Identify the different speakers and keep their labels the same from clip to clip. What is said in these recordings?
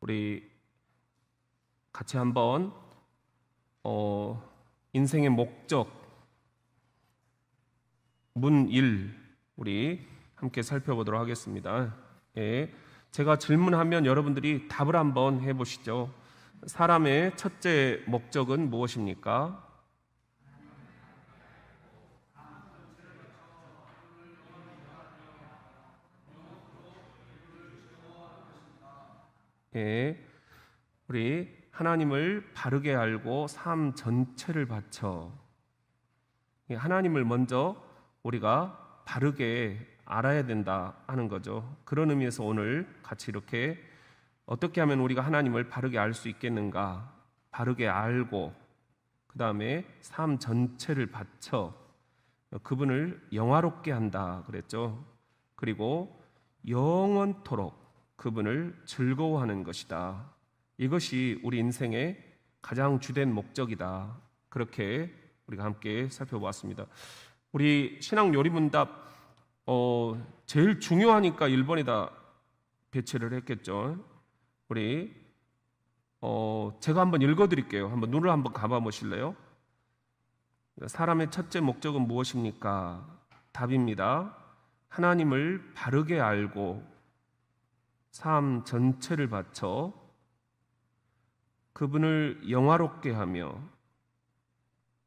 Speaker 1: 우리 같이 한번 인생의 목적 문 1 우리 함께 살펴보도록 하겠습니다. 예, 제가 질문하면 여러분들이 답을 한번 해보시죠. 사람의 첫째 목적은 무엇입니까? 예, 우리 하나님을 바르게 알고 삶 전체를 바쳐. 하나님을 먼저 우리가 바르게 알아야 된다 하는 거죠. 그런 의미에서 오늘 같이 이렇게 어떻게 하면 우리가 하나님을 바르게 알 수 있겠는가? 바르게 알고 그 다음에 삶 전체를 바쳐 그분을 영화롭게 한다 그랬죠. 그리고 영원토록 그분을 즐거워하는 것이다. 이것이 우리 인생의 가장 주된 목적이다. 그렇게 우리가 함께 살펴보았습니다. 우리 신학 요리문답 제일 중요하니까 1번에다 배치를 했겠죠. 우리 제가 한번 읽어드릴게요. 한번 눈을 한번 감아 보실래요? 사람의 첫째 목적은 무엇입니까? 답입니다. 하나님을 바르게 알고 삶 전체를 바쳐 그분을 영화롭게 하며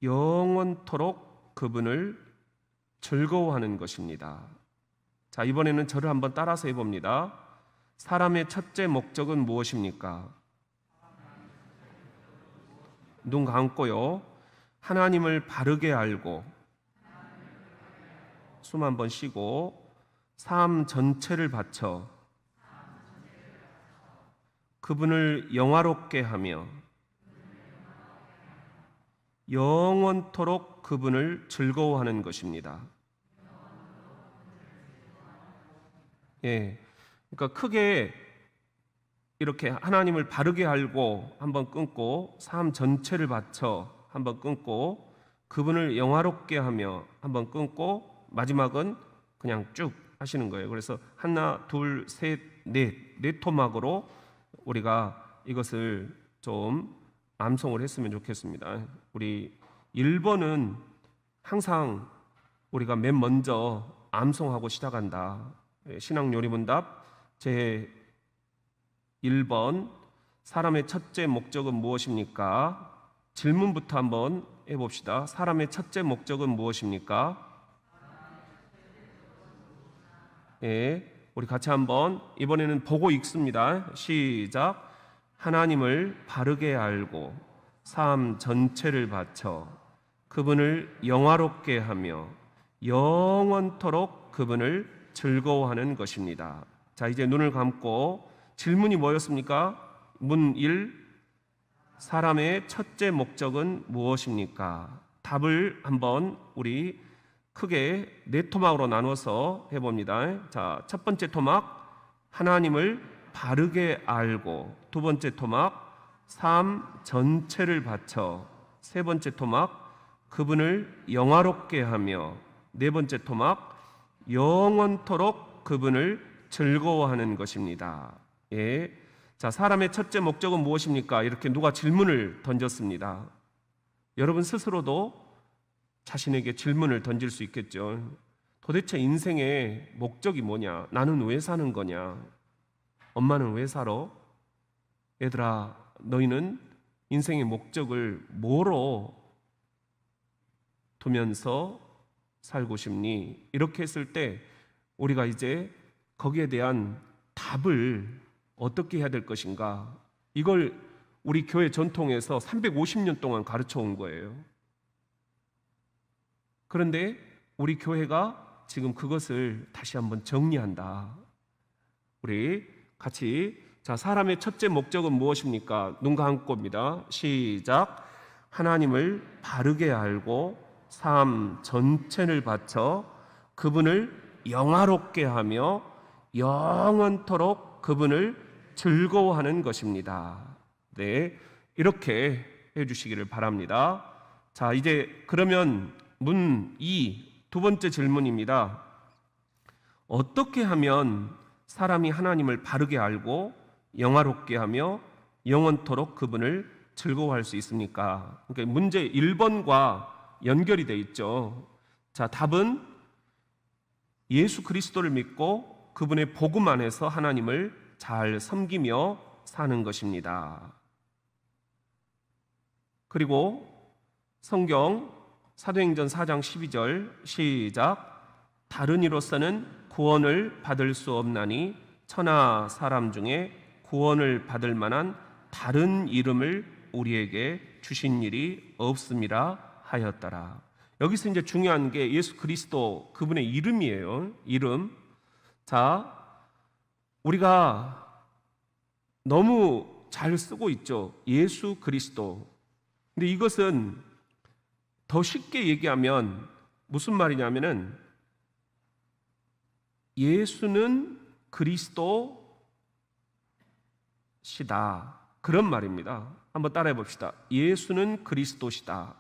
Speaker 1: 영원토록 그분을 즐거워하는 것입니다. 자, 이번에는 저를 한번 따라서 해봅니다. 사람의 첫째 목적은 무엇입니까? 눈 감고요. 하나님을 바르게 알고 숨 한번 쉬고 삶 전체를 바쳐 그분을 영화롭게 하며 영원토록 그분을 즐거워하는 것입니다. 예, 그러니까 크게 이렇게 하나님을 바르게 알고 한번 끊고 삶 전체를 바쳐 한번 끊고 그분을 영화롭게 하며 한번 끊고 마지막은 그냥 쭉 하시는 거예요. 그래서 하나, 둘, 셋, 네 토막으로 우리가 이것을 좀 암송을 했으면 좋겠습니다. 우리 1번은 항상 우리가 맨 먼저 암송하고 시작한다. 신학요리문답 제 1번 사람의 첫째 목적은 무엇입니까? 질문부터 한번 해봅시다. 사람의 첫째 목적은 무엇입니까? 예, 우리 같이 한번 이번에는 보고 읽습니다. 시작. 하나님을 바르게 알고 삶 전체를 바쳐 그분을 영화롭게 하며 영원토록 그분을 즐거워하는 것입니다. 자, 이제 눈을 감고 질문이 뭐였습니까? 문 1. 사람의 첫째 목적은 무엇입니까? 답을 한번 우리 크게 네 토막으로 나눠서 해봅니다. 자, 첫 번째 토막 하나님을 바르게 알고, 두 번째 토막 삶 전체를 바쳐, 세 번째 토막 그분을 영화롭게 하며, 네 번째 토막 영원토록 그분을 즐거워하는 것입니다. 예. 자, 사람의 첫째 목적은 무엇입니까? 이렇게 누가 질문을 던졌습니다. 여러분 스스로도 자신에게 질문을 던질 수 있겠죠. 도대체 인생의 목적이 뭐냐? 나는 왜 사는 거냐? 엄마는 왜 살아? 얘들아, 너희는 인생의 목적을 뭐로 두면서 살고 싶니? 이렇게 했을 때 우리가 이제 거기에 대한 답을 어떻게 해야 될 것인가? 이걸 우리 교회 전통에서 350년 동안 가르쳐 온 거예요. 그런데 우리 교회가 지금 그것을 다시 한번 정리한다. 우리 같이, 자, 사람의 첫째 목적은 무엇입니까? 눈 감고입니다. 시작. 하나님을 바르게 알고 삶 전체를 바쳐 그분을 영화롭게 하며 영원토록 그분을 즐거워하는 것입니다. 네, 이렇게 해주시기를 바랍니다. 자, 이제 그러면 문 2, 두 번째 질문입니다. 어떻게 하면 사람이 하나님을 바르게 알고 영화롭게 하며 영원토록 그분을 즐거워할 수 있습니까? 그러니까 문제 1번과 연결이 돼 있죠. 자, 답은 예수 그리스도를 믿고 그분의 복음 안에서 하나님을 잘 섬기며 사는 것입니다. 그리고 성경 사도행전 4장 12절 시작. 다른 이로서는 구원을 받을 수 없나니 천하 사람 중에 구원을 받을 만한 다른 이름을 우리에게 주신 일이 없음이라 하였더라. 여기서 이제 중요한 게 예수 그리스도 그분의 이름이에요. 이름. 자, 우리가 너무 잘 쓰고 있죠. 예수 그리스도. 근데 이것은 더 쉽게 얘기하면 무슨 말이냐면은 예수는 그리스도시다. 그런 말입니다. 한번 따라해 봅시다. 예수는 그리스도시다.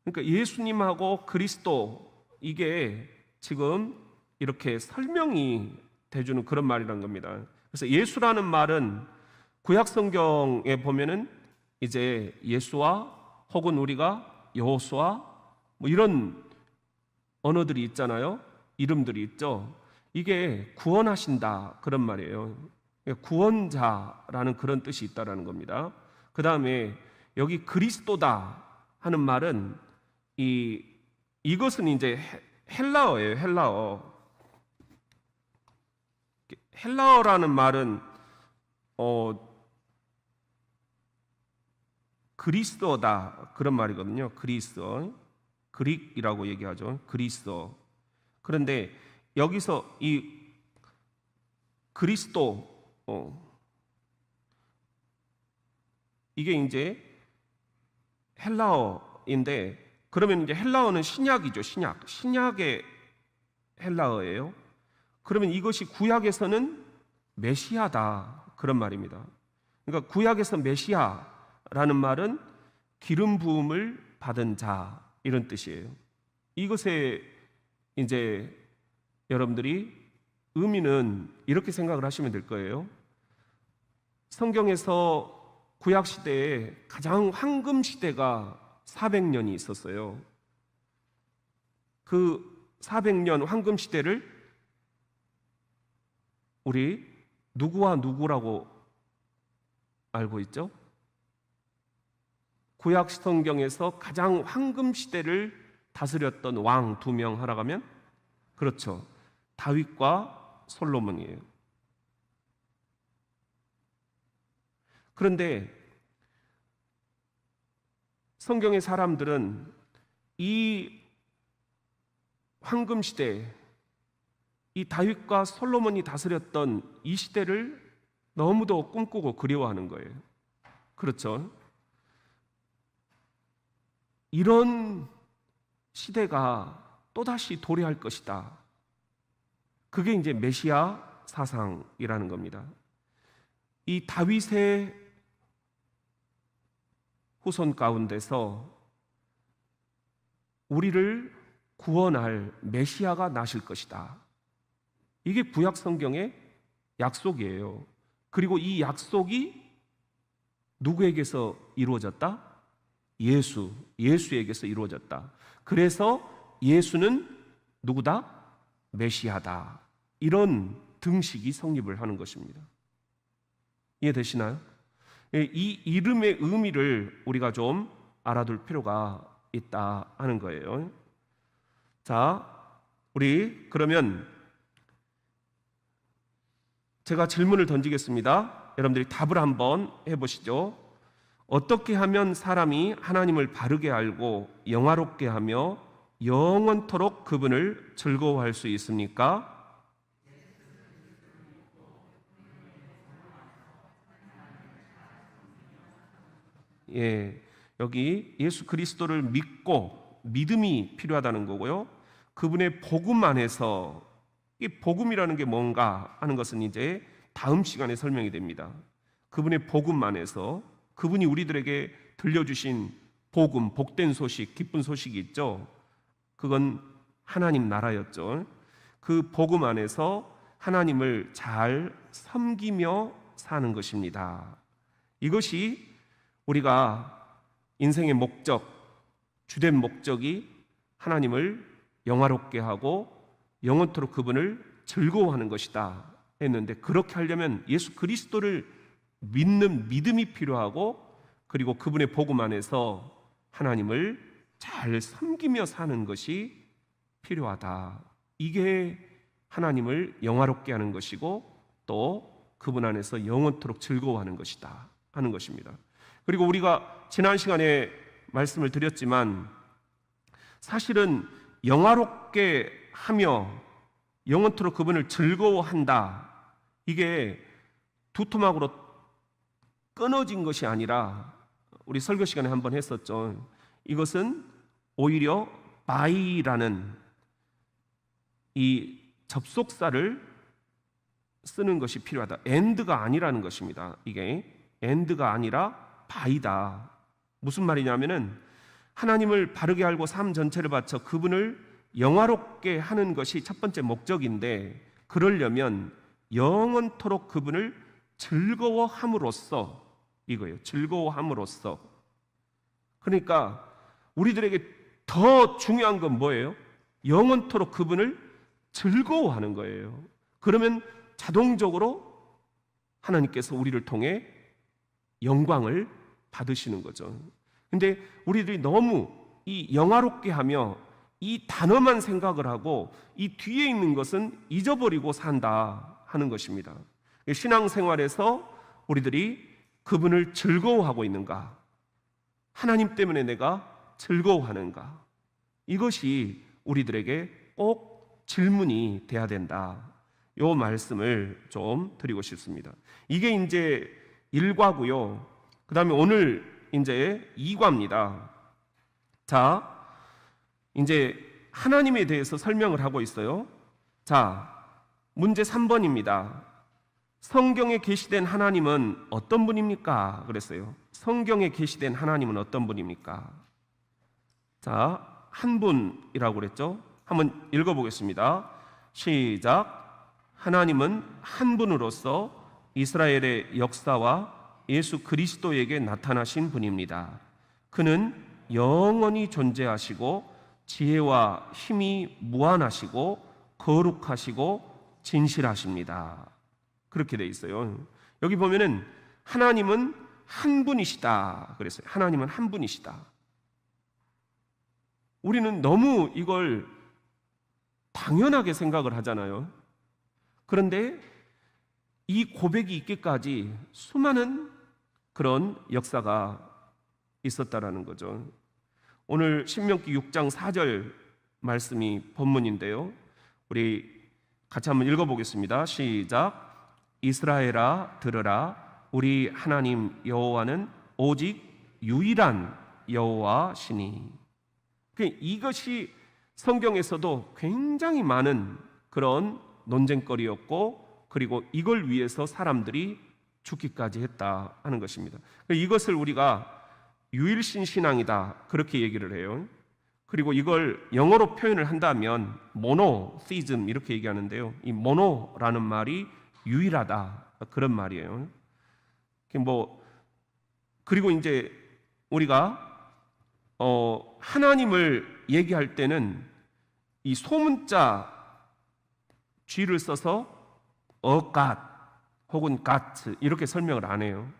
Speaker 1: 그러니까 예수님하고 그리스도, 이게 지금 이렇게 설명이 돼주는 그런 말이란 겁니다. 그래서 예수라는 말은 구약 성경에 보면은 이제 예수와 혹은 우리가 여호수아 뭐 이런 언어들이 있잖아요. 이름들이 있죠. 이게 구원하신다 그런 말이에요. 구원자라는 그런 뜻이 있다라는 겁니다. 그 다음에 여기 그리스도다 하는 말은 이것은 이제 헬라어예요. 헬라어라는 말은 그리스도다 그런 말이거든요. 그릭이라고 얘기하죠. 그리스도. 그런데 여기서 이 그리스도 이게 이제 헬라어인데, 그러면 이제 헬라어는 신약이죠. 신약의 헬라어예요. 그러면 이것이 구약에서는 메시아다 그런 말입니다. 그러니까 구약에서 메시아라는 말은 기름 부음을 받은 자 이런 뜻이에요. 이것에 이제 여러분들이 의미는 이렇게 생각을 하시면 될 거예요. 성경에서 구약 시대에 가장 황금 시대가 400년이 있었어요. 그 400년 황금 시대를 우리 누구와 누구라고 알고 있죠? 구약 성경에서 가장 황금 시대를 다스렸던 왕 2명 하라고 하면 그렇죠. 다윗과 솔로몬이에요. 그런데 성경의 사람들은 이 황금 시대, 이 다윗과 솔로몬이 다스렸던 이 시대를 너무도 꿈꾸고 그리워하는 거예요. 그렇죠? 이런 시대가 또다시 도래할 것이다. 그게 이제 메시아 사상이라는 겁니다. 이 다윗의 후손 가운데서 우리를 구원할 메시아가 나실 것이다. 이게 구약 성경의 약속이에요. 그리고 이 약속이 누구에게서 이루어졌다? 예수에게서 이루어졌다. 그래서 예수는 누구다? 메시아다. 이런 등식이 성립을 하는 것입니다. 이해되시나요? 이 이름의 의미를 우리가 좀 알아둘 필요가 있다 하는 거예요. 자, 우리 그러면 제가 질문을 던지겠습니다. 여러분들이 답을 한번 해보시죠. 어떻게 하면 사람이 하나님을 바르게 알고 영화롭게 하며 영원토록 그분을 즐거워할 수 있습니까? 여기 예수 그리스도를 믿고 믿음이 필요하다는 거고요. 그분의 복음 안에서, 이 복음이라는 게 뭔가 하는 것은 이제 다음 시간에 설명이 됩니다. 그분의 복음 안에서 그분이 우리들에게 들려주신 복음, 복된 소식, 기쁜 소식이 있죠. 그건 하나님 나라였죠. 그 복음 안에서 하나님을 잘 섬기며 사는 것입니다. 이것이 우리가 인생의 목적, 주된 목적이 하나님을 영화롭게 하고 영원토록 그분을 즐거워하는 것이다 했는데, 그렇게 하려면 예수 그리스도를 믿는 믿음이 필요하고, 그리고 그분의 복음 안에서 하나님을 잘 섬기며 사는 것이 필요하다. 이게 하나님을 영화롭게 하는 것이고 또 그분 안에서 영원토록 즐거워하는 것이다 하는 것입니다. 그리고 우리가 지난 시간에 말씀을 드렸지만, 사실은 영화롭게 하며 영원토록 그분을 즐거워한다, 이게 두토막으로 끊어진 것이 아니라, 우리 설교 시간에 한번 했었죠. 이것은 오히려 by라는 이 접속사를 쓰는 것이 필요하다. and가 아니라는 것입니다. 이게 and가 아니라 by다. 무슨 말이냐면은 하나님을 바르게 알고 삶 전체를 바쳐 그분을 영화롭게 하는 것이 첫 번째 목적인데, 그러려면 영원토록 그분을 즐거워함으로써, 이거예요. 즐거워함으로써. 그러니까 우리들에게 더 중요한 건 뭐예요? 영원토록 그분을 즐거워하는 거예요. 그러면 자동적으로 하나님께서 우리를 통해 영광을 받으시는 거죠. 근데 우리들이 너무 이 영화롭게 하며 이 단어만 생각을 하고 이 뒤에 있는 것은 잊어버리고 산다 하는 것입니다. 신앙생활에서 우리들이 그분을 즐거워하고 있는가? 하나님 때문에 내가 즐거워하는가? 이것이 우리들에게 꼭 질문이 돼야 된다. 이 말씀을 좀 드리고 싶습니다. 이게 이제 1과고요. 그 다음에 오늘 이제 2과입니다. 자, 이제 하나님에 대해서 설명을 하고 있어요. 자, 문제 3번입니다. 성경에 계시된 하나님은 어떤 분입니까? 그랬어요. 성경에 계시된 하나님은 어떤 분입니까? 자, 한 분이라고 그랬죠. 한번 읽어보겠습니다. 시작. 하나님은 한 분으로서 이스라엘의 역사와 예수 그리스도에게 나타나신 분입니다. 그는 영원히 존재하시고 지혜와 힘이 무한하시고 거룩하시고 진실하십니다. 그렇게 돼 있어요. 여기 보면은 하나님은 한 분이시다 그랬어요. 하나님은 한 분이시다. 우리는 너무 이걸 당연하게 생각을 하잖아요. 그런데 이 고백이 있기까지 수많은 그런 역사가 있었다라는 거죠. 오늘 신명기 6장 4절 말씀이 본문인데요. 우리 같이 한번 읽어보겠습니다. 시작. 이스라엘아 들으라. 우리 하나님 여호와는 오직 유일한 여호와시니. 이것이 성경에서도 굉장히 많은 그런 논쟁거리였고, 그리고 이걸 위해서 사람들이 죽기까지 했다 하는 것입니다. 이것을 우리가 유일신 신앙이다 그렇게 얘기를 해요. 그리고 이걸 영어로 표현을 한다면 모노시즘 이렇게 얘기하는데요. 이 모노라는 말이 유일하다 그런 말이에요. 그리고 이제 우리가 하나님을 얘기할 때는 이 소문자 G를 써서 God 혹은 God 이렇게 설명을 안 해요.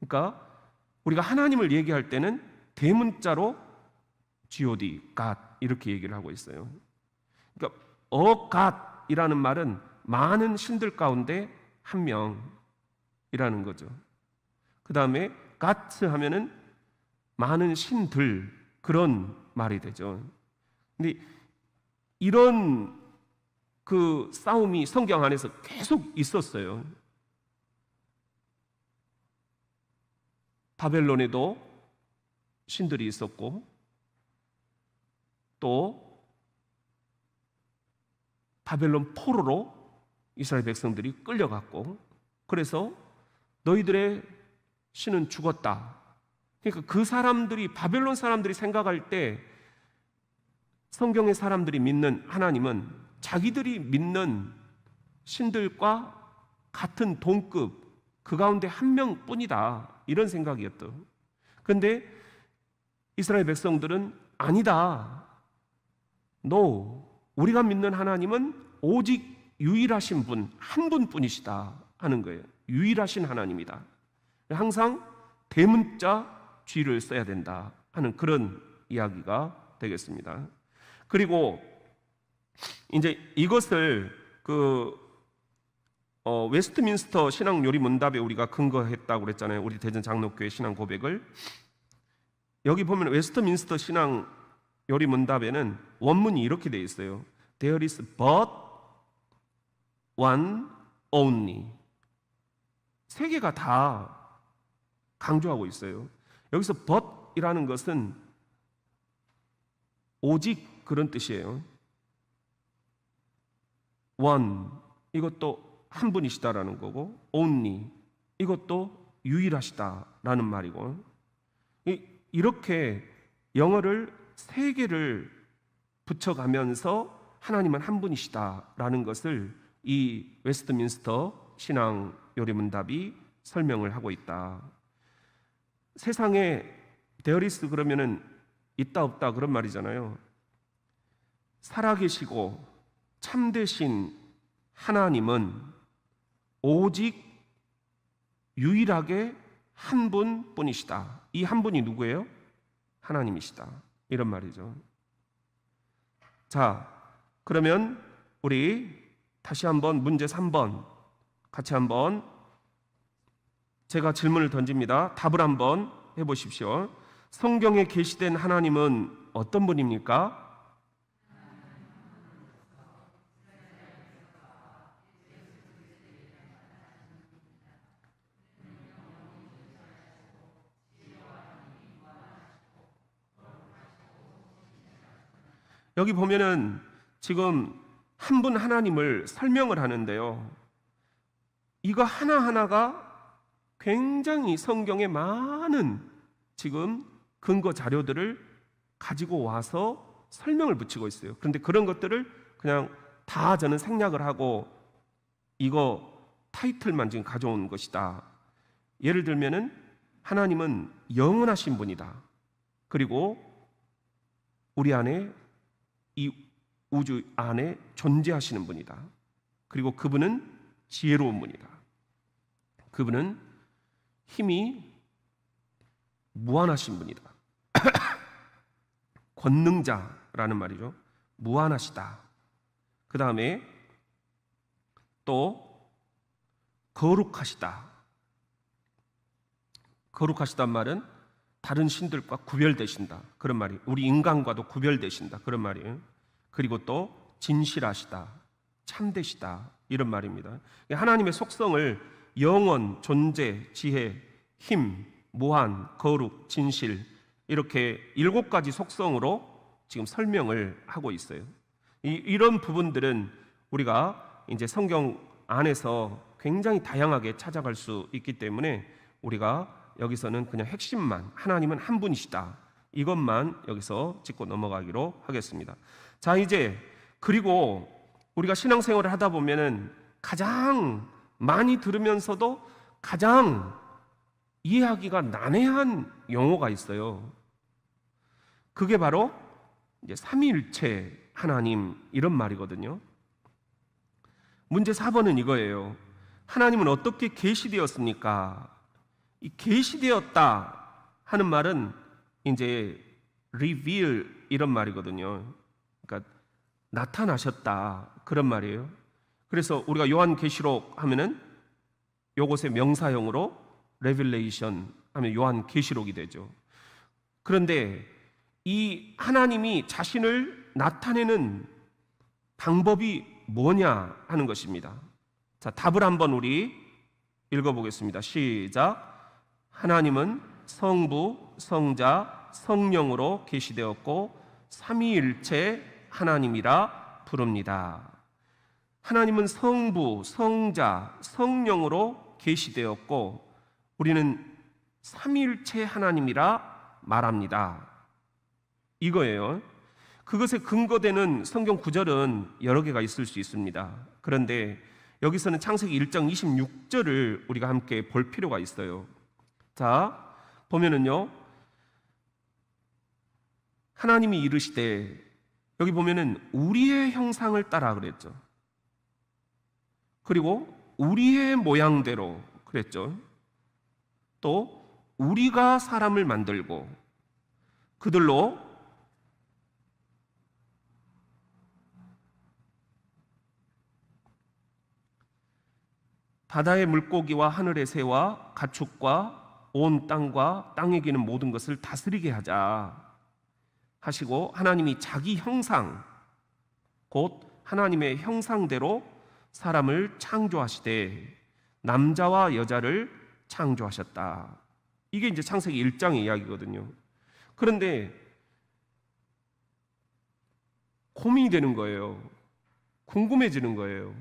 Speaker 1: 그러니까 우리가 하나님을 얘기할 때는 대문자로 God, God 이렇게 얘기를 하고 있어요. 그러니까 God이라는 말은 많은 신들 가운데 한 명이라는 거죠. 그 다음에 God 하면은 많은 신들 그런 말이 되죠. 근데 이런 그 싸움이 성경 안에서 계속 있었어요. 바벨론에도 신들이 있었고, 또 바벨론 포로로 이스라엘 백성들이 끌려갔고, 그래서 너희들의 신은 죽었다. 그러니까 그 사람들이, 바벨론 사람들이 생각할 때 성경의 사람들이 믿는 하나님은 자기들이 믿는 신들과 같은 동급, 그 가운데 한 명뿐이다, 이런 생각이었던. 그런데 이스라엘 백성들은 아니다. 우리가 믿는 하나님은 오직 유일하신 분, 한 분뿐이시다 하는 거예요. 유일하신 하나님이다. 항상 대문자 쥐를 써야 된다 하는 그런 이야기가 되겠습니다. 그리고 이제 이것을 웨스트민스터 신앙 요리 문답에 우리가 근거했다고 그랬잖아요. 우리 대전 장로교회 신앙 고백을. 여기 보면 웨스트민스터 신앙 요리 문답에는 원문이 이렇게 되어 있어요. There is but one only. 세 개가 다 강조하고 있어요. 여기서 but이라는 것은 오직 그런 뜻이에요. one, 이것도 한 분이시다라는 거고, only, 이것도 유일하시다라는 말이고, 이렇게 영어를 세 개를 붙여가면서 하나님은 한 분이시다라는 것을 이 웨스트민스터 신앙 요리문답이 설명을 하고 있다. 세상에 데어리스 그러면은 있다 없다 그런 말이잖아요. 살아계시고 참되신 하나님은 오직 유일하게 한 분뿐이시다. 이 한 분이 누구예요? 하나님이시다, 이런 말이죠. 자, 그러면 우리 다시 한번 문제 3번 같이 한번 제가 질문을 던집니다. 답을 한번 해보십시오. 성경에 계시된 하나님은 어떤 분입니까? 여기 보면은 지금 한 분 하나님을 설명을 하는데요. 이거 하나하나가 굉장히 성경에 많은 지금 근거 자료들을 가지고 와서 설명을 붙이고 있어요. 그런데 그런 것들을 그냥 다 저는 생략을 하고 이거 타이틀만 지금 가져온 것이다. 예를 들면은 하나님은 영원하신 분이다. 그리고 우리 안에 이 우주 안에 존재하시는 분이다. 그리고 그분은 지혜로운 분이다. 그분은 힘이 무한하신 분이다. 권능자라는 말이죠. 무한하시다. 그 다음에 또 거룩하시다. 거룩하시단 말은 다른 신들과 구별되신다, 그런 말이에요. 우리 인간과도 구별되신다, 그런 말이에요. 그리고 또 진실하시다, 참되시다, 이런 말입니다. 하나님의 속성을 영원, 존재, 지혜, 힘, 무한, 거룩, 진실, 이렇게 7가지 속성으로 지금 설명을 하고 있어요. 이런 부분들은 우리가 이제 성경 안에서 굉장히 다양하게 찾아갈 수 있기 때문에 우리가 여기서는 그냥 핵심만, 하나님은 한 분이시다, 이것만 여기서 짚고 넘어가기로 하겠습니다. 자, 이제 그리고 우리가 신앙생활을 하다 보면은 가장 많이 들으면서도 가장 이해하기가 난해한 용어가 있어요. 그게 바로 이제 삼위일체 하나님, 이런 말이거든요. 문제 4번은 이거예요. 하나님은 어떻게 계시되었습니까? 이 계시되었다 하는 말은 이제 reveal, 이런 말이거든요. 그러니까 나타나셨다, 그런 말이에요. 그래서 우리가 요한계시록 하면은 요것의 명사형으로 revelation 하면 요한계시록이 되죠. 그런데 이 하나님이 자신을 나타내는 방법이 뭐냐 하는 것입니다. 자, 답을 한번 우리 읽어보겠습니다. 시작. 하나님은 성부, 성자, 성령으로 계시되었고 삼위일체 하나님이라 부릅니다. 하나님은 성부, 성자, 성령으로 계시되었고 우리는 삼위일체 하나님이라 말합니다. 이거예요. 그것에 근거되는 성경 구절은 여러 개가 있을 수 있습니다. 그런데 여기서는 창세기 1장 26절을 우리가 함께 볼 필요가 있어요. 자, 보면은요, 하나님이 이르시되, 여기 보면은 우리의 형상을 따라 그랬죠. 그리고 우리의 모양대로 그랬죠. 또 우리가 사람을 만들고 그들로 바다의 물고기와 하늘의 새와 가축과 온 땅과 땅에 기는 모든 것을 다스리게 하자 하시고, 하나님이 자기 형상, 곧 하나님의 형상대로 사람을 창조하시되 남자와 여자를 창조하셨다. 이게 이제 창세기 1장의 이야기거든요. 그런데 고민이 되는 거예요. 궁금해지는 거예요.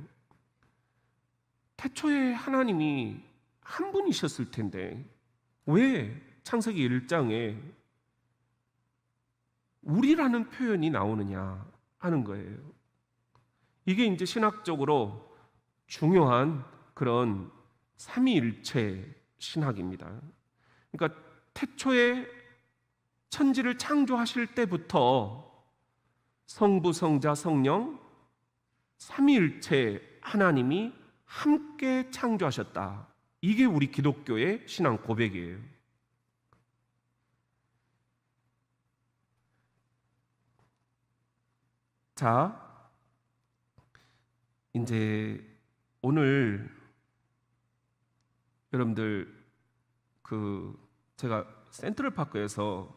Speaker 1: 태초에 하나님이 한 분이셨을 텐데 왜 창세기 1장에 우리라는 표현이 나오느냐 하는 거예요. 이게 이제 신학적으로 중요한 그런 삼위일체 신학입니다. 그러니까 태초에 천지를 창조하실 때부터 성부, 성자, 성령 삼위일체 하나님이 함께 창조하셨다. 이게 우리 기독교의 신앙 고백이에요. 자, 이제 오늘 여러분들 제가 센트럴파크에서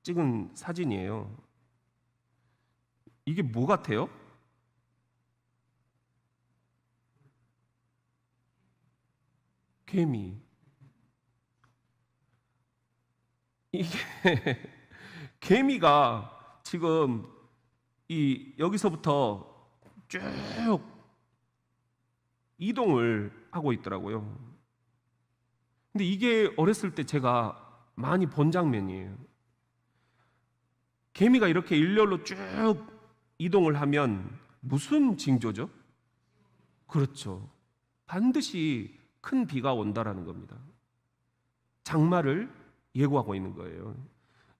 Speaker 1: 찍은 사진이에요. 이게 뭐 같아요? 개미. 이게 개미가 지금 여기서부터 쭉 이동을 하고 있더라고요. 근데 이게 어렸을 때 제가 많이 본 장면이에요. 개미가 이렇게 일렬로 쭉 이동을 하면 무슨 징조죠? 그렇죠. 반드시 큰 비가 온다라는 겁니다. 장마를 예고하고 있는 거예요.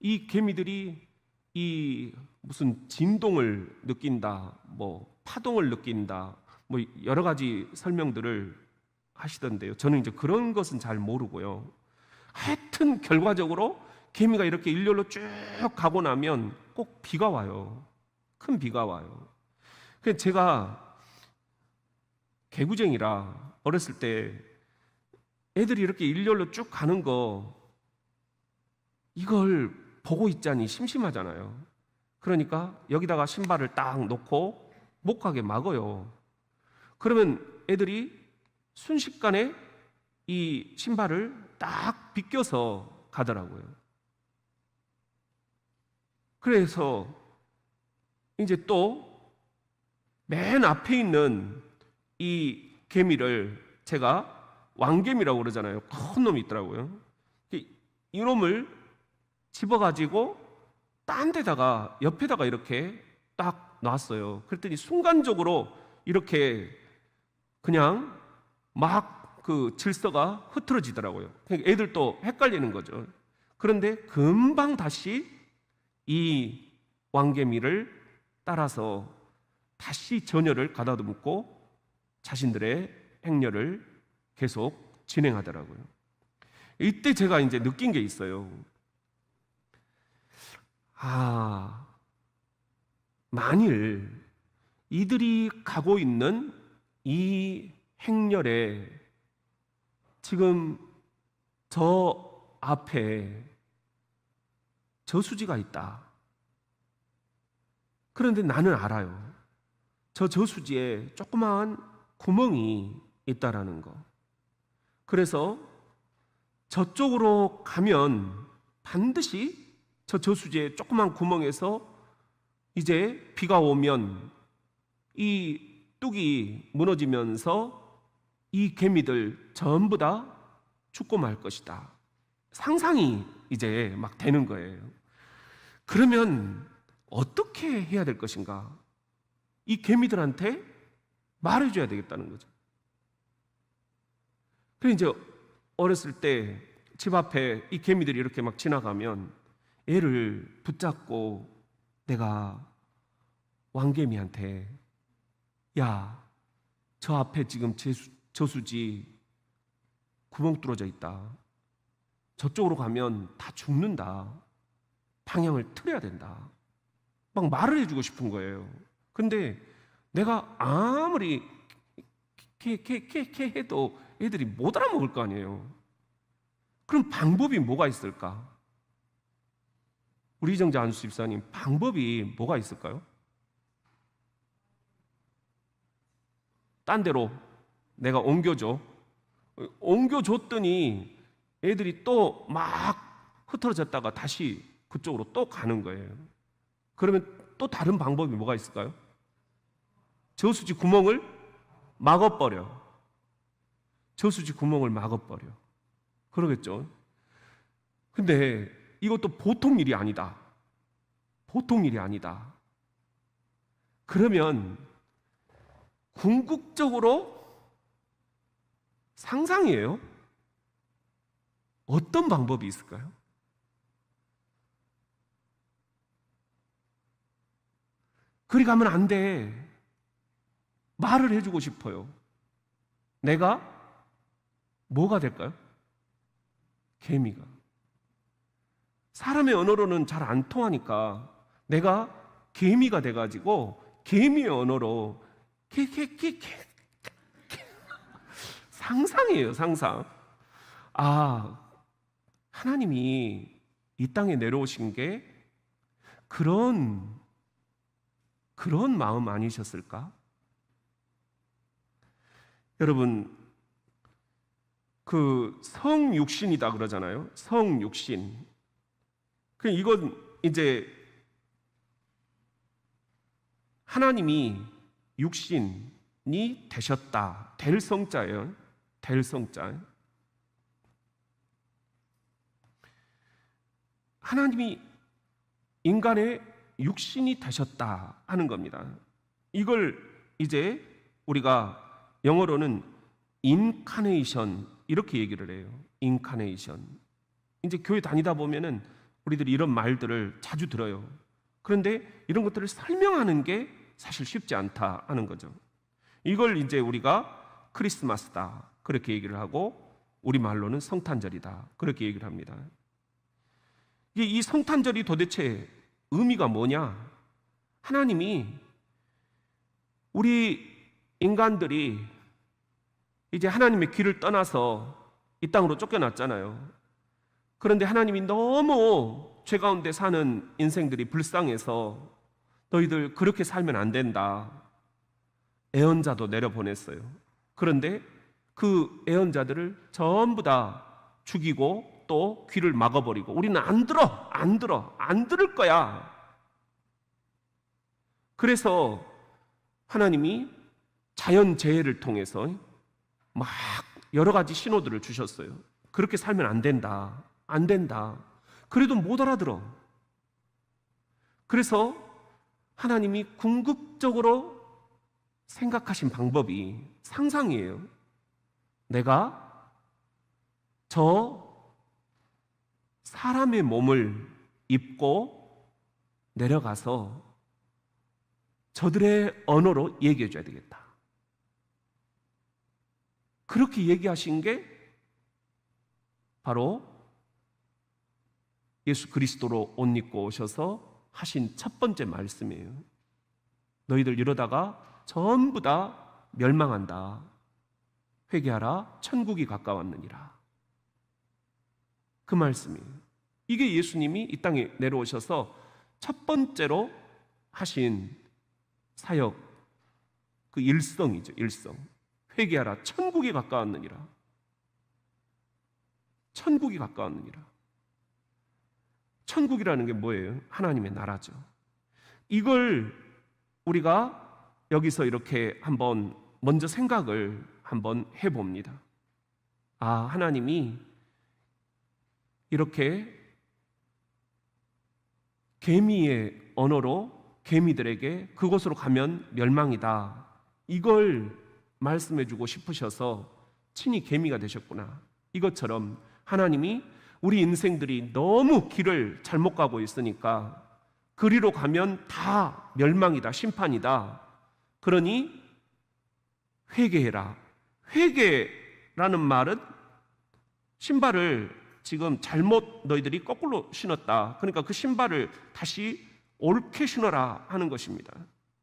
Speaker 1: 이 개미들이 무슨 진동을 느낀다, 뭐 파동을 느낀다, 뭐 여러 가지 설명들을 하시던데요. 저는 이제 그런 것은 잘 모르고요. 하여튼 결과적으로 개미가 이렇게 일렬로 쭉 가고 나면 꼭 비가 와요. 큰 비가 와요. 그래서 제가 개구쟁이라 어렸을 때 애들이 이렇게 일렬로 쭉 가는 거 이걸 보고 있자니 심심하잖아요. 그러니까 여기다가 신발을 딱 놓고 못 가게 막아요. 그러면 애들이 순식간에 이 신발을 딱 비껴서 가더라고요. 그래서 이제 또 맨 앞에 있는 이 개미를 제가 왕개미라고 그러잖아요. 큰 놈이 있더라고요. 이놈을 집어가지고 딴 데다가 옆에다가 이렇게 딱 놨어요. 그랬더니 순간적으로 이렇게 그냥 막 그 질서가 흐트러지더라고요. 애들도 헷갈리는 거죠. 그런데 금방 다시 이 왕개미를 따라서 다시 전열을 가다듬고 자신들의 행렬을 계속 진행하더라고요. 이때 제가 이제 느낀 게 있어요. 만일 이들이 가고 있는 이 행렬에 지금 저 앞에 저수지가 있다. 그런데 나는 알아요. 저 저수지에 조그마한 구멍이 있다라는 거. 그래서 저쪽으로 가면 반드시 저 저수지에 조그만 구멍에서 이제 비가 오면 이 뚝이 무너지면서 이 개미들 전부 다 죽고 말 것이다. 상상이 이제 막 되는 거예요. 그러면 어떻게 해야 될 것인가? 이 개미들한테 말해줘야 되겠다는 거죠. 그래서 이제 어렸을 때 집 앞에 이 개미들이 이렇게 막 지나가면 얘를 붙잡고 내가 왕개미한테 야, 저 앞에 지금 저수지 구멍 뚫어져 있다. 저쪽으로 가면 다 죽는다. 방향을 틀어야 된다. 막 말을 해주고 싶은 거예요. 근데 내가 아무리 캐 해도 애들이 못 알아먹을 거 아니에요. 그럼 방법이 뭐가 있을까? 우리 이정재 안수 집사님, 방법이 뭐가 있을까요? 딴 데로 내가 옮겨줘. 옮겨줬더니 애들이 또 막 흩어졌다가 다시 그쪽으로 또 가는 거예요. 그러면 또 다른 방법이 뭐가 있을까요? 저수지 구멍을 막아버려. 저수지 구멍을 막아버려. 그러겠죠. 근데 이것도 보통 일이 아니다. 보통 일이 아니다. 그러면 궁극적으로 상상이에요. 어떤 방법이 있을까요? 그리 가면 안 돼. 말을 해주고 싶어요. 내가 뭐가 될까요? 개미가. 사람의 언어로는 잘 안 통하니까 내가 개미가 돼가지고 개미의 언어로 상상이에요, 상상. 아, 하나님이 이 땅에 내려오신 게 그런 마음 아니셨을까? 여러분, 그 성육신이다 그러잖아요. 성육신. 이건 이제 하나님이 육신이 되셨다. 될 성자예요. 될 성자. 하나님이 인간의 육신이 되셨다 하는 겁니다. 이걸 이제 우리가 영어로는 인카네이션 이렇게 얘기를 해요. 인카네이션. 이제 교회 다니다 보면은 우리들이 이런 말들을 자주 들어요. 그런데 이런 것들을 설명하는 게 사실 쉽지 않다 하는 거죠. 이걸 이제 우리가 크리스마스다 그렇게 얘기를 하고 우리말로는 성탄절이다 그렇게 얘기를 합니다. 이 성탄절이 도대체 의미가 뭐냐? 하나님이 우리 인간들이 이제 하나님의 길을 떠나서 이 땅으로 쫓겨났잖아요. 그런데 하나님이 너무 죄 가운데 사는 인생들이 불쌍해서 너희들 그렇게 살면 안 된다. 애언자도 내려보냈어요. 그런데 그 애언자들을 전부 다 죽이고 또 귀를 막아버리고 우리는 안 들을 거야. 그래서 하나님이 자연재해를 통해서 막 여러 가지 신호들을 주셨어요. 그렇게 살면 안 된다. 안 된다. 그래도 못 알아들어. 그래서 하나님이 궁극적으로 생각하신 방법이 상상이에요. 내가 저 사람의 몸을 입고 내려가서 저들의 언어로 얘기해 줘야 되겠다. 그렇게 얘기하신 게 바로 예수 그리스도로 옷 입고 오셔서 하신 첫 번째 말씀이에요. 너희들 이러다가 전부 다 멸망한다. 회개하라. 천국이 가까웠느니라. 그 말씀이에요. 이게 예수님이 이 땅에 내려오셔서 첫 번째로 하신 사역, 그 일성이죠. 일성. 회개하라. 천국이 가까웠느니라. 천국이 가까웠느니라. 천국이라는 게 뭐예요? 하나님의 나라죠. 이걸 우리가 여기서 이렇게 한번 먼저 생각을 한번 해봅니다. 아, 하나님이 이렇게 개미의 언어로 개미들에게 그곳으로 가면 멸망이다, 이걸 말씀해주고 싶으셔서 친히 개미가 되셨구나. 이것처럼 하나님이 우리 인생들이 너무 길을 잘못 가고 있으니까 그리로 가면 다 멸망이다, 심판이다, 그러니 회개해라. 회개라는 말은 신발을 지금 잘못 너희들이 거꾸로 신었다, 그러니까 그 신발을 다시 옳게 신어라 하는 것입니다.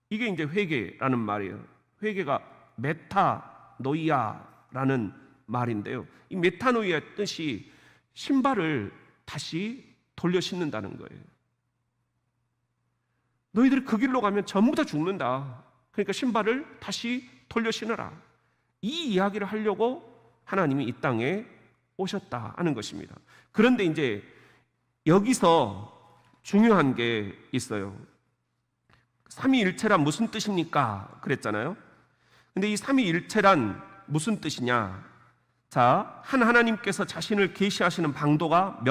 Speaker 1: 이게 이제 회개라는 말이에요. 회개가 메타노이아라는 말인데요, 이 메타노이아의 뜻이 신발을 다시 돌려 신는다는 거예요. 너희들이 그 길로 가면 전부 다 죽는다, 그러니까 신발을 다시 돌려 신어라. 이 이야기를 하려고 하나님이 이 땅에 오셨다 하는 것입니다. 그런데 이제 여기서 중요한 게 있어요. 삼위일체란 무슨 뜻입니까? 그랬잖아요. 근데 이 삼위일체란 무슨 뜻이냐? 자, 한 하나님께서 자신을 계시하시는 방도가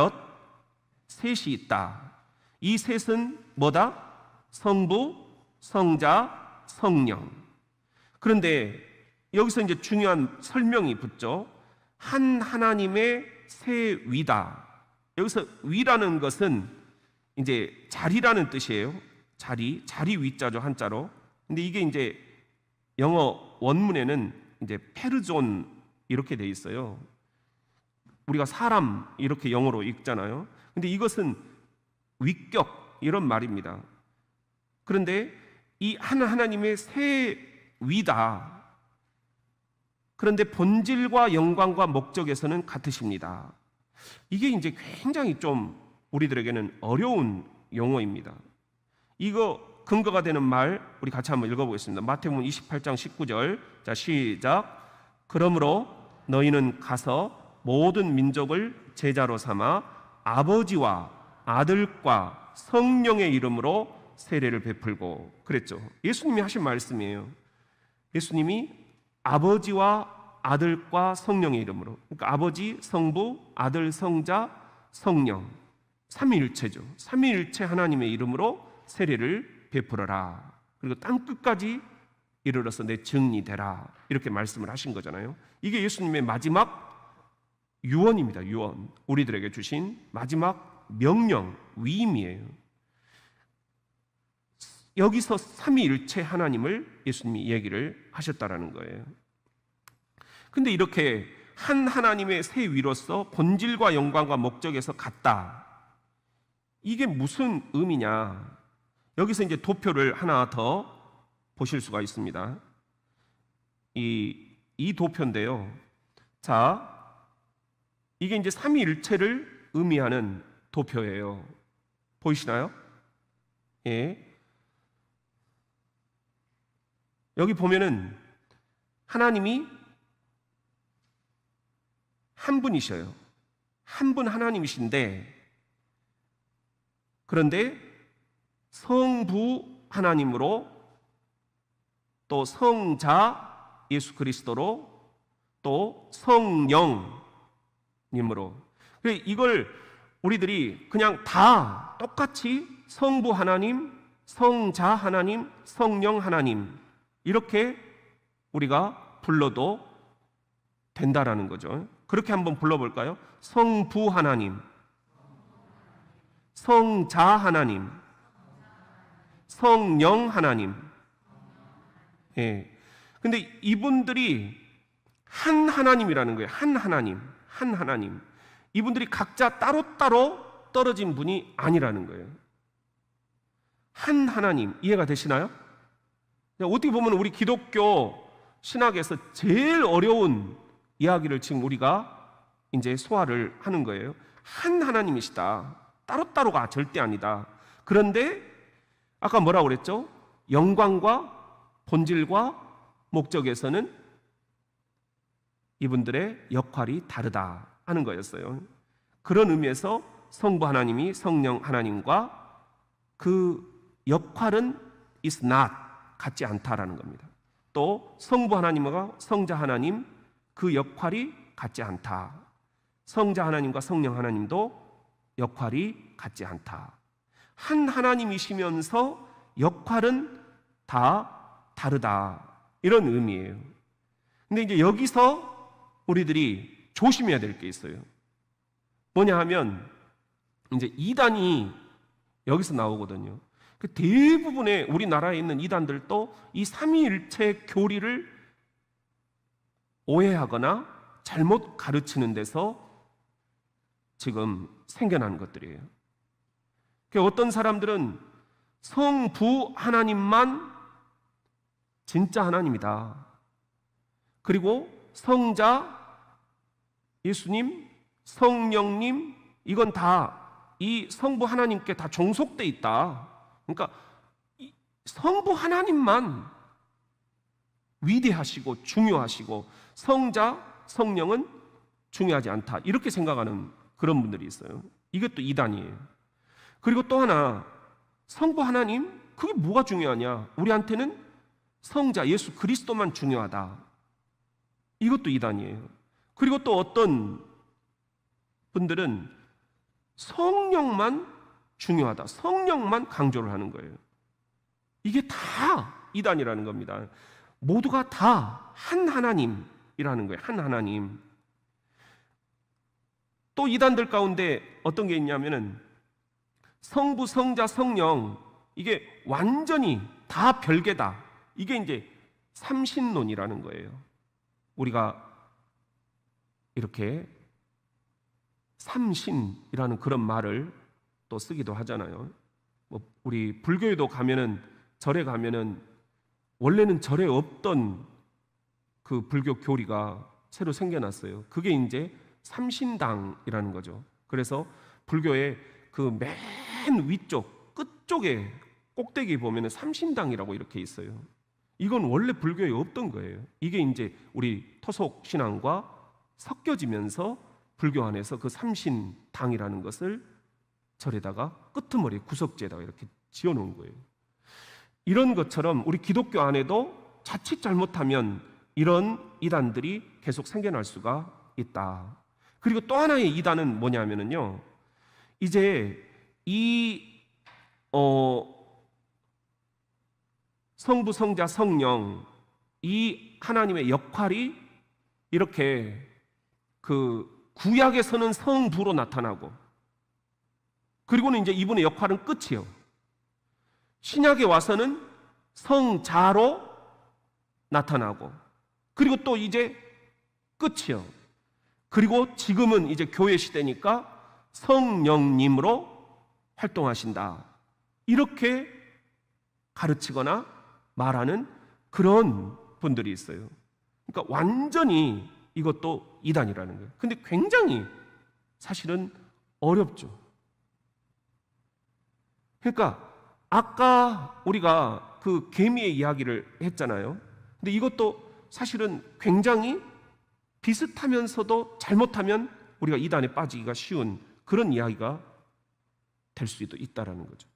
Speaker 1: 셋이 있다. 이 셋은 뭐다? 성부, 성자, 성령. 그런데 여기서 이제 중요한 설명이 붙죠. 한 하나님의 세 위다. 여기서 위라는 것은 이제 자리라는 뜻이에요. 자리 위자죠, 한자로. 근데 이게 이제 영어 원문에는 이제 페르존 이렇게 돼 있어요. 우리가 사람 이렇게 영어로 읽잖아요. 근데 이것은 위격 이런 말입니다. 그런데 이 하나님의 세 위다. 그런데 본질과 영광과 목적에서는 같으십니다. 이게 이제 굉장히 좀 우리들에게는 어려운 용어입니다. 이거 근거가 되는 말 우리 같이 한번 읽어보겠습니다. 마태복음 28장 19절. 자, 시작. 그러므로 너희는 가서 모든 민족을 제자로 삼아 아버지와 아들과 성령의 이름으로 세례를 베풀고, 그랬죠. 예수님이 하신 말씀이에요. 예수님이 아버지와 아들과 성령의 이름으로, 그러니까 아버지, 성부, 아들, 성자, 성령, 삼위일체죠. 삼위일체 하나님의 이름으로 세례를 베풀어라. 그리고 땅 끝까지 이르러서 내 증인이 되라. 이렇게 말씀을 하신 거잖아요. 이게 예수님의 마지막 유언입니다. 유언. 우리들에게 주신 마지막 명령, 위임이에요. 여기서 삼위일체 하나님을 예수님이 얘기를 하셨다라는 거예요. 근데 이렇게 한 하나님의 세 위로서 본질과 영광과 목적에서 같다. 이게 무슨 의미냐? 여기서 이제 도표를 하나 더 보실 수가 있습니다. 이 도표인데요. 자, 이게 이제 삼위일체를 의미하는 도표예요. 보이시나요? 예. 여기 보면은 하나님이 한 분이셔요. 한 분 하나님이신데, 그런데 성부 하나님으로, 또 성자 예수 그리스도로, 또 성령님으로, 이걸 우리들이 그냥 다 똑같이 성부 하나님, 성자 하나님, 성령 하나님 이렇게 우리가 불러도 된다라는 거죠. 그렇게 한번 불러볼까요? 성부 하나님, 성자 하나님, 성령 하나님. 예. 근데 이분들이 한 하나님이라는 거예요. 한 하나님, 한 하나님. 이분들이 각자 따로따로 떨어진 분이 아니라는 거예요. 한 하나님, 이해가 되시나요? 어떻게 보면 우리 기독교 신학에서 제일 어려운 이야기를 지금 우리가 이제 소화를 하는 거예요. 한 하나님이시다. 따로따로가 절대 아니다. 그런데 아까 뭐라고 그랬죠? 영광과 본질과 목적에서는 이분들의 역할이 다르다 하는 거였어요. 그런 의미에서 성부 하나님이 성령 하나님과 그 역할은 is not, 같지 않다라는 겁니다. 또 성부 하나님과 성자 하나님 그 역할이 같지 않다. 성자 하나님과 성령 하나님도 역할이 같지 않다. 한 하나님이시면서 역할은 다 다르다, 이런 의미예요. 근데 이제 여기서 우리들이 조심해야 될 게 있어요. 뭐냐 하면 이제 이단이 여기서 나오거든요. 그 대부분의 우리나라에 있는 이단들도 이 삼위일체 교리를 오해하거나 잘못 가르치는 데서 지금 생겨난 것들이에요. 어떤 사람들은 성부 하나님만 진짜 하나님이다, 그리고 성자 예수님, 성령님, 이건 다 이 성부 하나님께 다 종속돼 있다. 그러니까 이 성부 하나님만 위대하시고 중요하시고 성자, 성령은 중요하지 않다, 이렇게 생각하는 그런 분들이 있어요. 이것도 이단이에요. 그리고 또 하나, 성부 하나님, 그게 뭐가 중요하냐, 우리한테는 성자 예수 그리스도만 중요하다, 이것도 이단이에요. 그리고 또 어떤 분들은 성령만 중요하다, 성령만 강조를 하는 거예요. 이게 다 이단이라는 겁니다. 모두가 다 한 하나님이라는 거예요. 한 하나님. 또 이단들 가운데 어떤 게 있냐면은 성부, 성자, 성령, 이게 완전히 다 별개다, 이게 이제 삼신론이라는 거예요. 우리가 이렇게 삼신이라는 그런 말을 또 쓰기도 하잖아요. 우리 불교에도 가면은, 절에 가면은 원래는 절에 없던 그 불교 교리가 새로 생겨났어요. 그게 이제 삼신당이라는 거죠. 그래서 불교의 그 맨 위쪽 끝쪽에 꼭대기 보면은 삼신당이라고 이렇게 있어요. 이건 원래 불교에 없던 거예요. 이게 이제 우리 토속 신앙과 섞여지면서 불교 안에서 그 삼신당이라는 것을 절에다가 끄트머리 구석지에다가 이렇게 지어놓은 거예요. 이런 것처럼 우리 기독교 안에도 자칫 잘못하면 이런 이단들이 계속 생겨날 수가 있다. 그리고 또 하나의 이단은 뭐냐면요, 이제 이 성부, 성자, 성령, 이 하나님의 역할이 이렇게 그 구약에서는 성부로 나타나고, 그리고는 이제 이분의 역할은 끝이에요. 신약에 와서는 성자로 나타나고, 그리고 또 이제 끝이요. 그리고 지금은 이제 교회 시대니까 성령님으로 활동하신다, 이렇게 가르치거나 말하는 그런 분들이 있어요. 그러니까 완전히 이것도 이단이라는 거예요. 근데 굉장히 사실은 어렵죠. 그러니까 아까 우리가 그 개미의 이야기를 했잖아요. 근데 이것도 사실은 굉장히 비슷하면서도 잘못하면 우리가 이단에 빠지기가 쉬운 그런 이야기가 될 수도 있다는 거죠.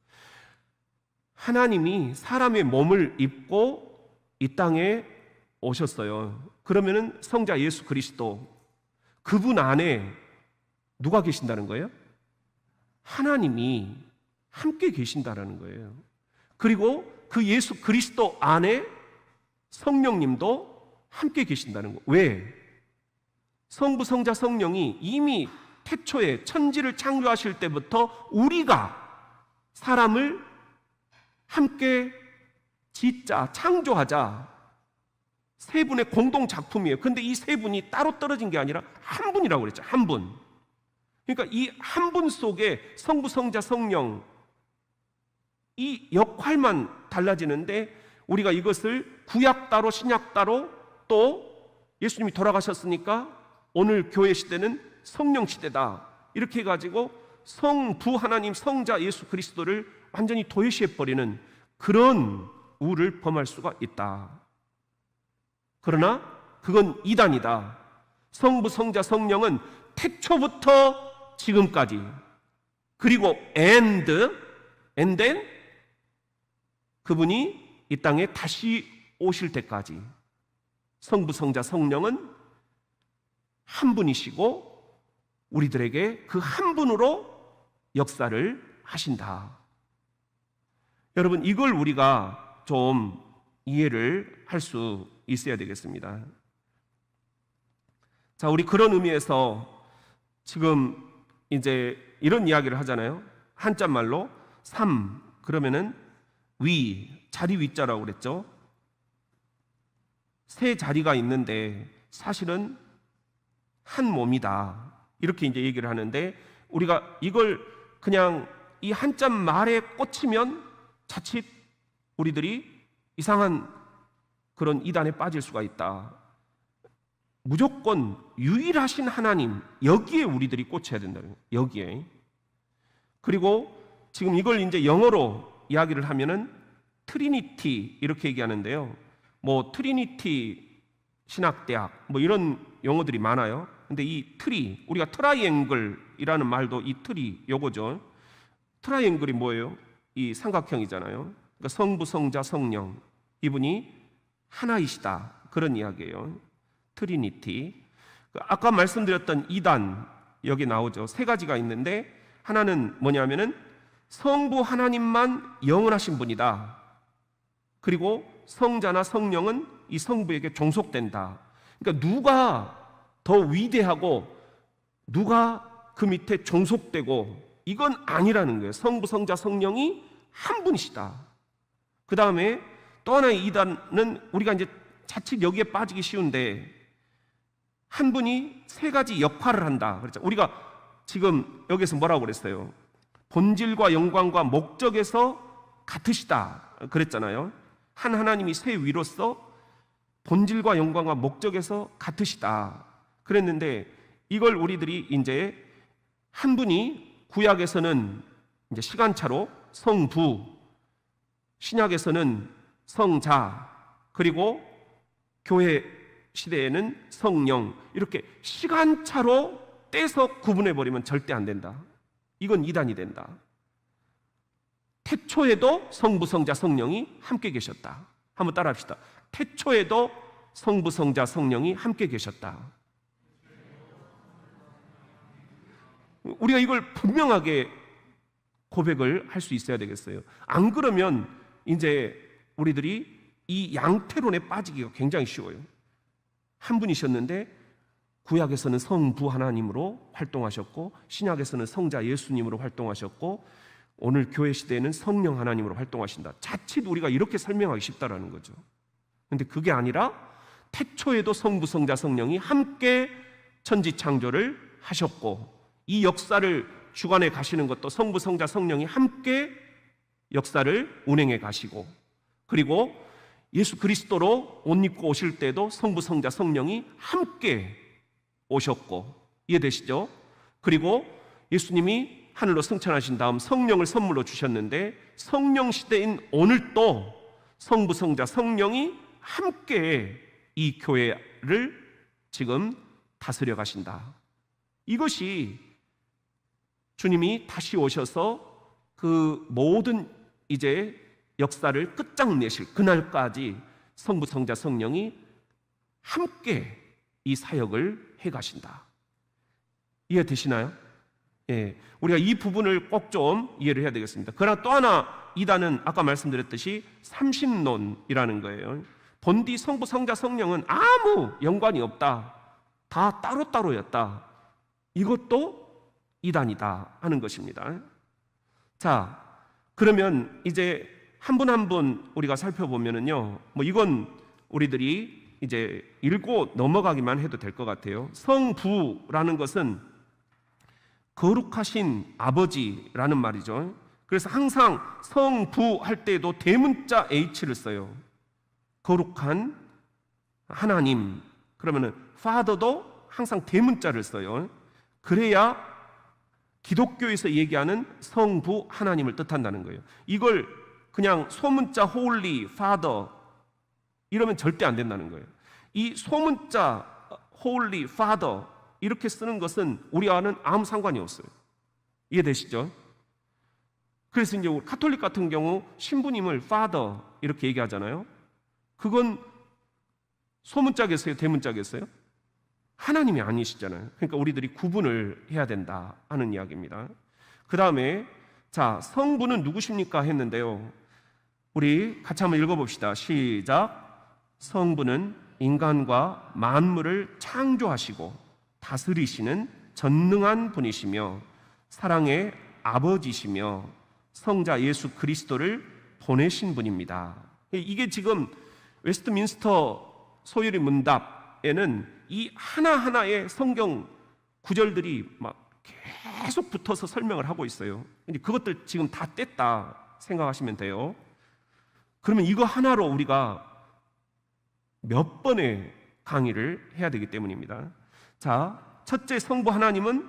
Speaker 1: 하나님이 사람의 몸을 입고 이 땅에 오셨어요. 그러면은 성자 예수 그리스도, 그분 안에 누가 계신다는 거예요? 하나님이 함께 계신다라는 거예요. 그리고 그 예수 그리스도 안에 성령님도 함께 계신다는 거. 왜? 성부, 성자, 성령이 이미 태초에 천지를 창조하실 때부터 우리가 사람을 함께 짓자, 창조하자, 세 분의 공동 작품이에요. 근데 이 세 분이 따로 떨어진 게 아니라 한 분이라고 그랬죠. 한 분. 그러니까 이 한 분 속에 성부, 성자, 성령, 이 역할만 달라지는데 우리가 이것을 구약 따로 신약 따로, 또 예수님이 돌아가셨으니까 오늘 교회 시대는 성령 시대다, 이렇게 해가지고 성부 하나님, 성자 예수 그리스도를 완전히 도외시해버리는 그런 우를 범할 수가 있다. 그러나 그건 이단이다. 성부, 성자, 성령은 태초부터 지금까지, 그리고 and then 그분이 이 땅에 다시 오실 때까지 성부, 성자, 성령은 한 분이시고 우리들에게 그 한 분으로 역사를 하신다. 여러분, 이걸 우리가 좀 이해를 할 수 있어야 되겠습니다. 자, 우리 그런 의미에서 지금 이제 이런 이야기를 하잖아요. 한자말로 삼 그러면은 위, 자리 위자라고 그랬죠. 세 자리가 있는데 사실은 한 몸이다, 이렇게 이제 얘기를 하는데, 우리가 이걸 그냥 이 한자 말에 꽂히면 자칫 우리들이 이상한 그런 이단에 빠질 수가 있다. 무조건 유일하신 하나님, 여기에 우리들이 꽂혀야 된다는 거예요. 여기에. 그리고 지금 이걸 이제 영어로 이야기를 하면은 트리니티 이렇게 얘기하는데요. 뭐 트리니티 신학대학 뭐 이런 용어들이 많아요. 근데 이 트리, 우리가 트라이앵글이라는 말도 이 트리 요거죠. 트라이앵글이 뭐예요? 이 삼각형이잖아요. 그러니까 성부, 성자, 성령, 이분이 하나이시다, 그런 이야기예요. 트리니티. 아까 말씀드렸던 이단, 여기 나오죠. 세 가지가 있는데, 하나는 뭐냐면은 성부 하나님만 영원하신 분이다. 그리고 성자나 성령은 이 성부에게 종속된다. 그러니까 누가 더 위대하고 누가 그 밑에 종속되고, 이건 아니라는 거예요. 성부, 성자, 성령이 한 분이시다. 그 다음에 또 하나의 이단은 우리가 이제 자칫 여기에 빠지기 쉬운데, 한 분이 세 가지 역할을 한다 그랬죠. 우리가 지금 여기서 뭐라고 그랬어요? 본질과 영광과 목적에서 같으시다 그랬잖아요. 한 하나님이 세 위로서 본질과 영광과 목적에서 같으시다 그랬는데, 이걸 우리들이 이제 한 분이 구약에서는 이제 시간차로 성부, 신약에서는 성자, 그리고 교회 시대에는 성령, 이렇게 시간차로 떼서 구분해버리면 절대 안 된다. 이건 이단이 된다. 태초에도 성부, 성자, 성령이 함께 계셨다. 한번 따라 합시다. 태초에도 성부, 성자, 성령이 함께 계셨다. 우리가 이걸 분명하게 고백을 할 수 있어야 되겠어요. 안 그러면 이제 우리들이 이 양태론에 빠지기가 굉장히 쉬워요. 한 분이셨는데 구약에서는 성부 하나님으로 활동하셨고, 신약에서는 성자 예수님으로 활동하셨고, 오늘 교회 시대에는 성령 하나님으로 활동하신다. 자칫 우리가 이렇게 설명하기 쉽다라는 거죠. 그런데 그게 아니라 태초에도 성부, 성자, 성령이 함께 천지 창조를 하셨고, 이 역사를 주관해 가시는 것도 성부, 성자, 성령이 함께 역사를 운행해 가시고, 그리고 예수 그리스도로 옷 입고 오실 때도 성부, 성자, 성령이 함께 오셨고, 이해되시죠? 그리고 예수님이 하늘로 승천하신 다음 성령을 선물로 주셨는데, 성령 시대인 오늘도 성부, 성자, 성령이 함께 이 교회를 지금 다스려 가신다. 이것이 주님이 다시 오셔서 그 모든 이제 역사를 끝장내실 그날까지 성부, 성자, 성령이 함께 이 사역을 해가신다. 이해되시나요? 예, 우리가 이 부분을 꼭 좀 이해를 해야 되겠습니다. 그러나 또 하나 이단은 아까 말씀드렸듯이 삼신론이라는 거예요. 본디 성부, 성자, 성령은 아무 연관이 없다, 다 따로따로였다. 이것도 이단이다 하는 것입니다. 자, 그러면 이제 한 분 한 분 우리가 살펴보면은요, 뭐 이건 우리들이 이제 읽고 넘어가기만 해도 될 것 같아요. 성부라는 것은 거룩하신 아버지라는 말이죠. 그래서 항상 성부 할 때에도 대문자 H를 써요. 거룩한 하나님, 그러면은 Father도 항상 대문자를 써요. 그래야 기독교에서 얘기하는 성부 하나님을 뜻한다는 거예요. 이걸 그냥 소문자 Holy Father 이러면 절대 안 된다는 거예요. 이 소문자 Holy Father 이렇게 쓰는 것은 우리와는 아무 상관이 없어요. 이해되시죠? 그래서 이제 카톨릭 같은 경우 신부님을 Father 이렇게 얘기하잖아요. 그건 소문자겠어요? 대문자겠어요? 하나님이 아니시잖아요. 그러니까 우리들이 구분을 해야 된다 하는 이야기입니다. 그 다음에 자, 성부는 누구십니까 했는데요, 우리 같이 한번 읽어봅시다. 시작. 성부는 인간과 만물을 창조하시고 다스리시는 전능한 분이시며 사랑의 아버지시며 성자 예수 그리스도를 보내신 분입니다. 이게 지금 웨스트민스터 소유리 문답에는 이 하나하나의 성경 구절들이 막 계속 붙어서 설명을 하고 있어요. 근데 그것들 지금 다 뗐다 생각하시면 돼요. 그러면 이거 하나로 우리가 몇 번의 강의를 해야 되기 때문입니다. 자, 첫째, 성부 하나님은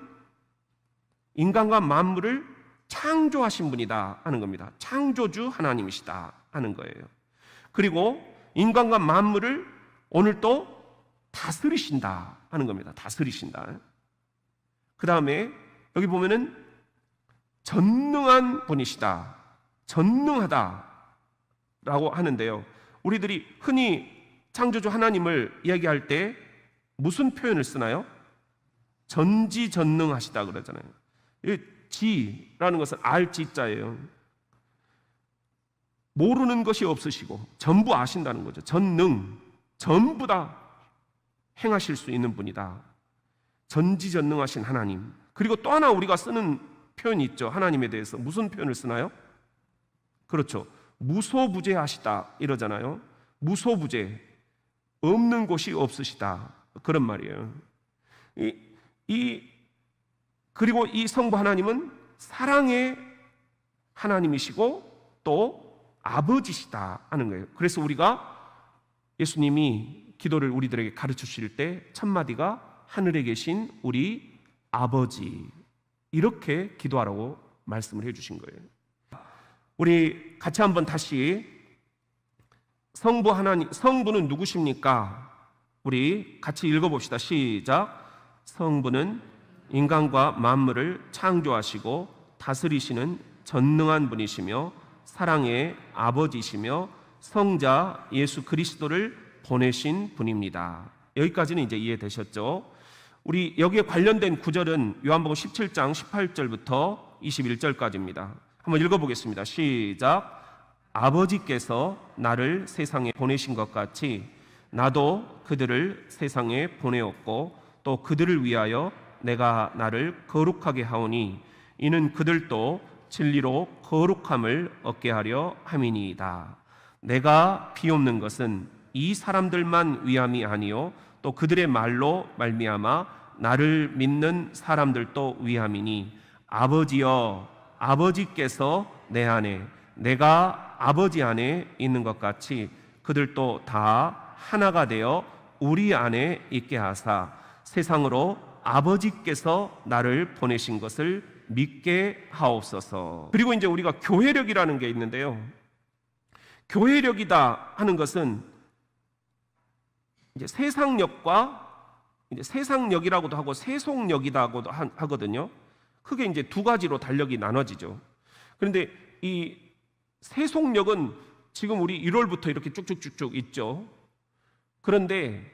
Speaker 1: 인간과 만물을 창조하신 분이다 하는 겁니다. 창조주 하나님이시다 하는 거예요. 그리고 인간과 만물을 오늘 또 다스리신다 하는 겁니다. 다스리신다. 그 다음에 여기 보면은 전능한 분이시다, 전능하다 라고 하는데요, 우리들이 흔히 창조주 하나님을 이야기할 때 무슨 표현을 쓰나요? 전지전능하시다 그러잖아요. 이 지라는 것은 알지자예요. 모르는 것이 없으시고 전부 아신다는 거죠. 전능, 전부 다 행하실 수 있는 분이다. 전지전능하신 하나님. 그리고 또 하나 우리가 쓰는 표현이 있죠. 하나님에 대해서 무슨 표현을 쓰나요? 그렇죠. 무소부재하시다 이러잖아요. 무소부재, 없는 곳이 없으시다, 그런 말이에요. 그리고 이 성부 하나님은 사랑의 하나님이시고 또 아버지시다 하는 거예요. 그래서 우리가 예수님이 기도를 우리들에게 가르쳐 주실 때 첫 마디가 하늘에 계신 우리 아버지, 이렇게 기도하라고 말씀을 해주신 거예요. 우리 같이 한번 다시 성부 하나님, 성부는 누구십니까? 우리 같이 읽어봅시다. 시작. 성부는 인간과 만물을 창조하시고 다스리시는 전능한 분이시며 사랑의 아버지시며 성자 예수 그리스도를 보내신 분입니다. 여기까지는 이제 이해되셨죠? 우리 여기에 관련된 구절은 요한복음 17장 18절부터 21절까지입니다. 한번 읽어보겠습니다. 시작. 아버지께서 나를 세상에 보내신 것 같이 나도 그들을 세상에 보내었고 또 그들을 위하여 내가 나를 거룩하게 하오니 이는 그들도 진리로 거룩함을 얻게 하려 함이니이다. 내가 비옵는 것은 이 사람들만 위함이 아니요 또 그들의 말로 말미암아 나를 믿는 사람들도 위함이니 아버지여, 아버지께서 내 안에 내가 아버지 안에 있는 것 같이 그들도 다 하나가 되어 우리 안에 있게 하사 세상으로 아버지께서 나를 보내신 것을 믿게 하옵소서. 그리고 이제 우리가 교회력이라는 게 있는데요, 교회력이다 하는 것은 이제 세상력과 이제 세상력이라고도 하고 세속력이라고도 하거든요. 크게 이제 두 가지로 달력이 나눠지죠. 그런데 이 세속력은 지금 우리 1월부터 이렇게 쭉쭉쭉쭉 있죠. 그런데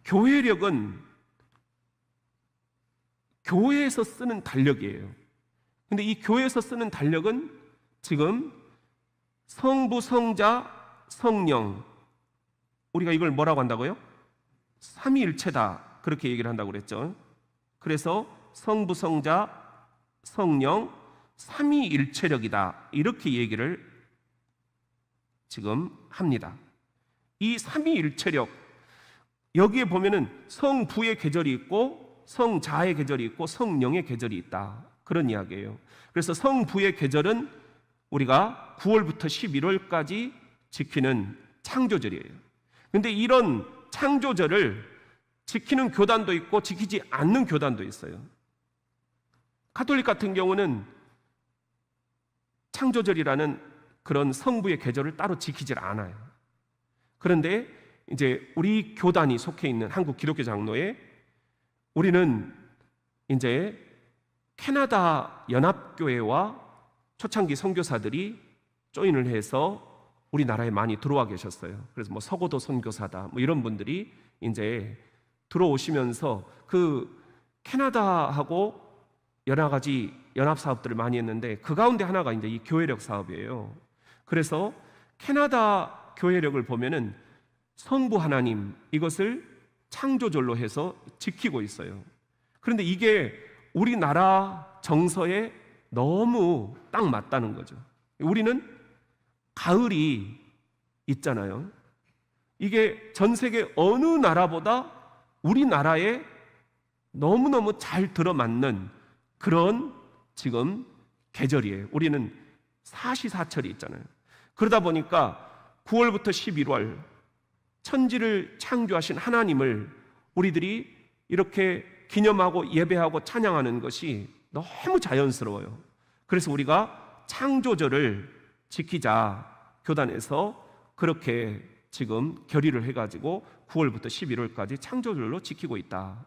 Speaker 1: 교회력은 교회에서 쓰는 달력이에요. 근데 이 교회에서 쓰는 달력은 지금 성부, 성자, 성령, 우리가 이걸 뭐라고 한다고요? 삼위일체다, 그렇게 얘기를 한다고 그랬죠. 그래서 성부, 성자, 성령 삼위일체력이다, 이렇게 얘기를 지금 합니다. 이 삼위일체력, 여기에 보면은 성부의 계절이 있고 성자의 계절이 있고 성령의 계절이 있다, 그런 이야기예요. 그래서 성부의 계절은 우리가 9월부터 11월까지 지키는 창조절이에요. 그런데 이런 창조절을 지키는 교단도 있고 지키지 않는 교단도 있어요. 가톨릭 같은 경우는 창조절이라는 그런 성부의 계절을 따로 지키질 않아요. 그런데 이제 우리 교단이 속해 있는 한국 기독교 장로회, 우리는 이제 캐나다 연합교회와 초창기 선교사들이 조인을 해서 우리나라에 많이 들어와 계셨어요. 그래서 뭐 서고도 선교사다, 뭐 이런 분들이 이제 들어오시면서 그 캐나다하고 여러 가지 연합 사업들을 많이 했는데 그 가운데 하나가 이제 이 교회력 사업이에요. 그래서 캐나다 교회력을 보면은 성부 하나님 이것을 창조절로 해서 지키고 있어요. 그런데 이게 우리나라 정서에 너무 딱 맞다는 거죠. 우리는 가을이 있잖아요. 이게 전 세계 어느 나라보다 우리나라에 너무너무 잘 들어맞는 그런 지금 계절이에요. 우리는 사시사철이 있잖아요. 그러다 보니까 9월부터 11월 천지를 창조하신 하나님을 우리들이 이렇게 기념하고 예배하고 찬양하는 것이 너무 자연스러워요. 그래서 우리가 창조절을 지키자 교단에서 그렇게 지금 결의를 해가지고 9월부터 11월까지 창조절로 지키고 있다.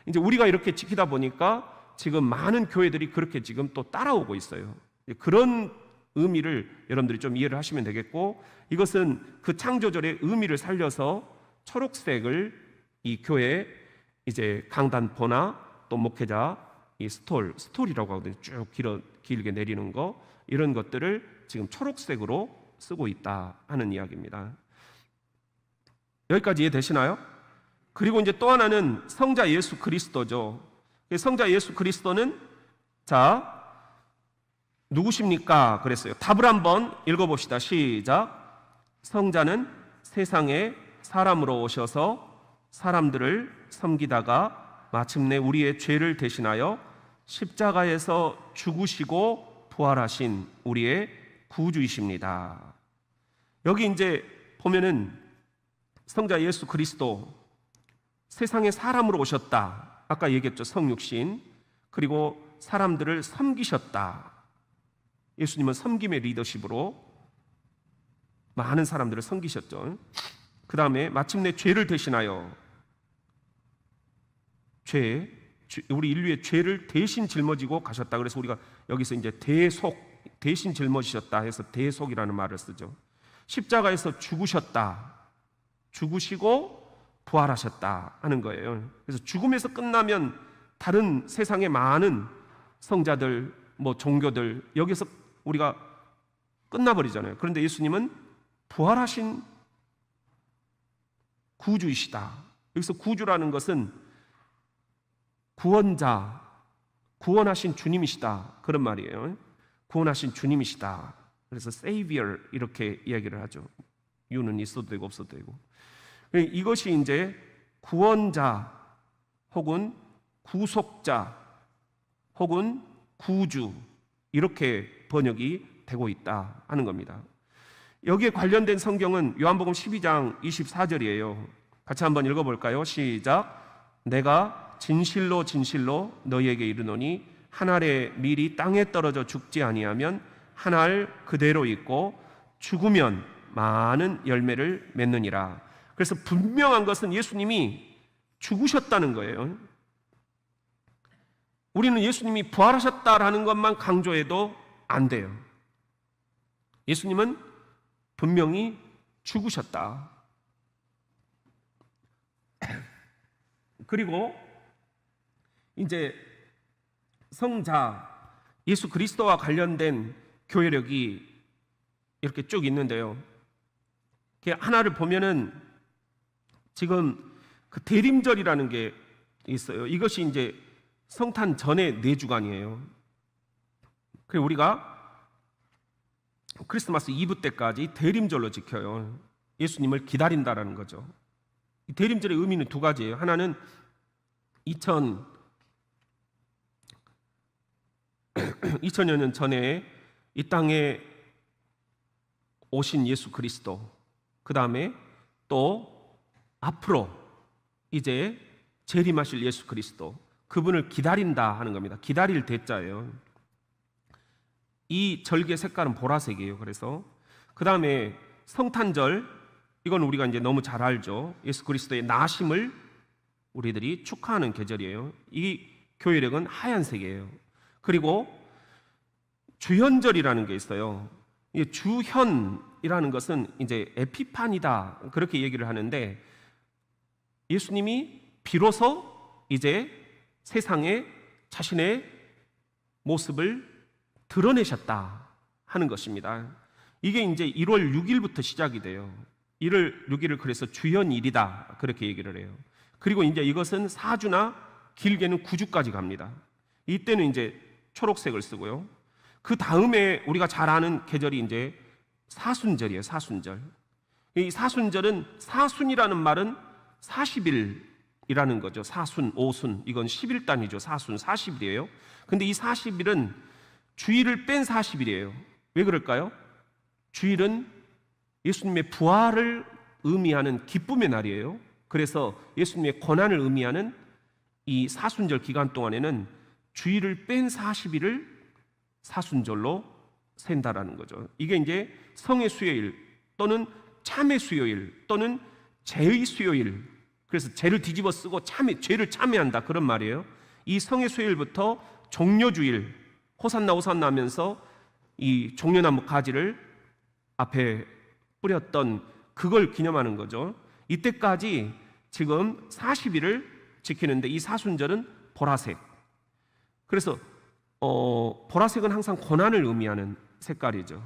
Speaker 1: 이제 우리가 이렇게 지키다 보니까 지금 많은 교회들이 그렇게 지금 또 따라오고 있어요. 그런 의미를 여러분들이 좀 이해를 하시면 되겠고, 이것은 그 창조절의 의미를 살려서 초록색을 이 교회 이제 강단포나 또 목회자 이 스톨이라고 하거든요. 쭉 길게 내리는 거, 이런 것들을 지금 초록색으로 쓰고 있다 하는 이야기입니다. 여기까지 이해되시나요? 그리고 이제 또 하나는 성자 예수 그리스도죠. 성자 예수 그리스도는 자 누구십니까? 그랬어요. 답을 한번 읽어봅시다. 시작. 성자는 세상에 사람으로 오셔서 사람들을 섬기다가 마침내 우리의 죄를 대신하여 십자가에서 죽으시고 부활하신 우리의 구주이십니다. 여기 이제 보면은 성자 예수 그리스도 세상에 사람으로 오셨다. 아까 얘기했죠. 성육신. 그리고 사람들을 섬기셨다. 예수님은 섬김의 리더십으로 많은 사람들을 섬기셨죠. 그 다음에 마침내 죄를 대신하여 우리 인류의 죄를 대신 짊어지고 가셨다. 그래서 우리가 여기서 이제 대신 짊어지셨다 해서 대속이라는 말을 쓰죠. 십자가에서 죽으시고 부활하셨다 하는 거예요. 그래서 죽음에서 끝나면 다른 세상의 많은 성자들, 종교들 여기서 우리가 끝나버리잖아요. 그런데 예수님은 부활하신 구주이시다. 여기서 구주라는 것은 구원자, 구원하신 주님이시다 그런 말이에요. 구원하신 주님이시다. 그래서 Savior 이렇게 이야기를 하죠. U는 있어도 되고 없어도 되고. 이것이 이제 구원자 혹은 구속자 혹은 구주 이렇게 번역이 되고 있다 하는 겁니다. 여기에 관련된 성경은 요한복음 12장 24절이에요. 같이 한번 읽어볼까요? 시작. 내가 진실로 진실로 너희에게 이르노니 한 알의 밀이 땅에 떨어져 죽지 아니하면 한 알 그대로 있고 죽으면 많은 열매를 맺느니라. 그래서 분명한 것은 예수님이 죽으셨다는 거예요. 우리는 예수님이 부활하셨다라는 것만 강조해도 안 돼요. 예수님은 분명히 죽으셨다. 그리고 이제 성자 예수 그리스도와 관련된 교회력이 이렇게 쭉 있는데요. 하나를 보면은 지금 그 대림절이라는 게 있어요. 이것이 이제 성탄 전의 4주간이에요. 그래서 우리가 크리스마스 이브 때까지 대림절로 지켜요. 예수님을 기다린다라는 거죠. 이 대림절의 의미는 2가지예요. 하나는 2000여 년 전에 이 땅에 오신 예수 그리스도, 그 다음에 또 앞으로 이제 재림하실 예수 그리스도, 그분을 기다린다 하는 겁니다. 기다릴 대자예요. 이 절개 색깔은 보라색이에요. 그래서 그 다음에 성탄절, 이건 우리가 이제 너무 잘 알죠. 예수 그리스도의 나심을 우리들이 축하하는 계절이에요. 이 교회력은 하얀색이에요. 그리고 주현절이라는 게 있어요. 이 주현이라는 것은 이제 에피파니다 그렇게 얘기를 하는데, 예수님이 비로소 이제 세상에 자신의 모습을 드러내셨다 하는 것입니다. 이게 이제 1월 6일부터 시작이 돼요. 1월 6일을 그래서 주현일이다 그렇게 얘기를 해요. 그리고 이제 이것은 4주나 길게는 9주까지 갑니다. 이때는 이제 초록색을 쓰고요. 그 다음에 우리가 잘 아는 계절이 이제 사순절이에요. 사순절. 이 사순절은, 사순이라는 말은 40일이라는 거죠. 사순, 오순, 이건 10일 단위죠. 사순 40일이에요. 근데 이 40일은 주일을 뺀 40일이에요. 왜 그럴까요? 주일은 예수님의 부활을 의미하는 기쁨의 날이에요. 그래서 예수님의 고난을 의미하는 이 사순절 기간 동안에는 주일을 뺀 40일을 사순절로 센다라는 거죠. 이게 이제 성의 수요일 또는 참의 수요일 또는 죄의 수요일, 그래서 죄를 뒤집어 쓰고 죄를 참회한다 그런 말이에요. 이 성의 수요일부터 종려주일, 호산나 호산나 하면서 이 종려나무 가지를 앞에 뿌렸던 그걸 기념하는 거죠. 이때까지 지금 40일을 지키는데 이 사순절은 보라색. 그래서 보라색은 항상 고난을 의미하는 색깔이죠.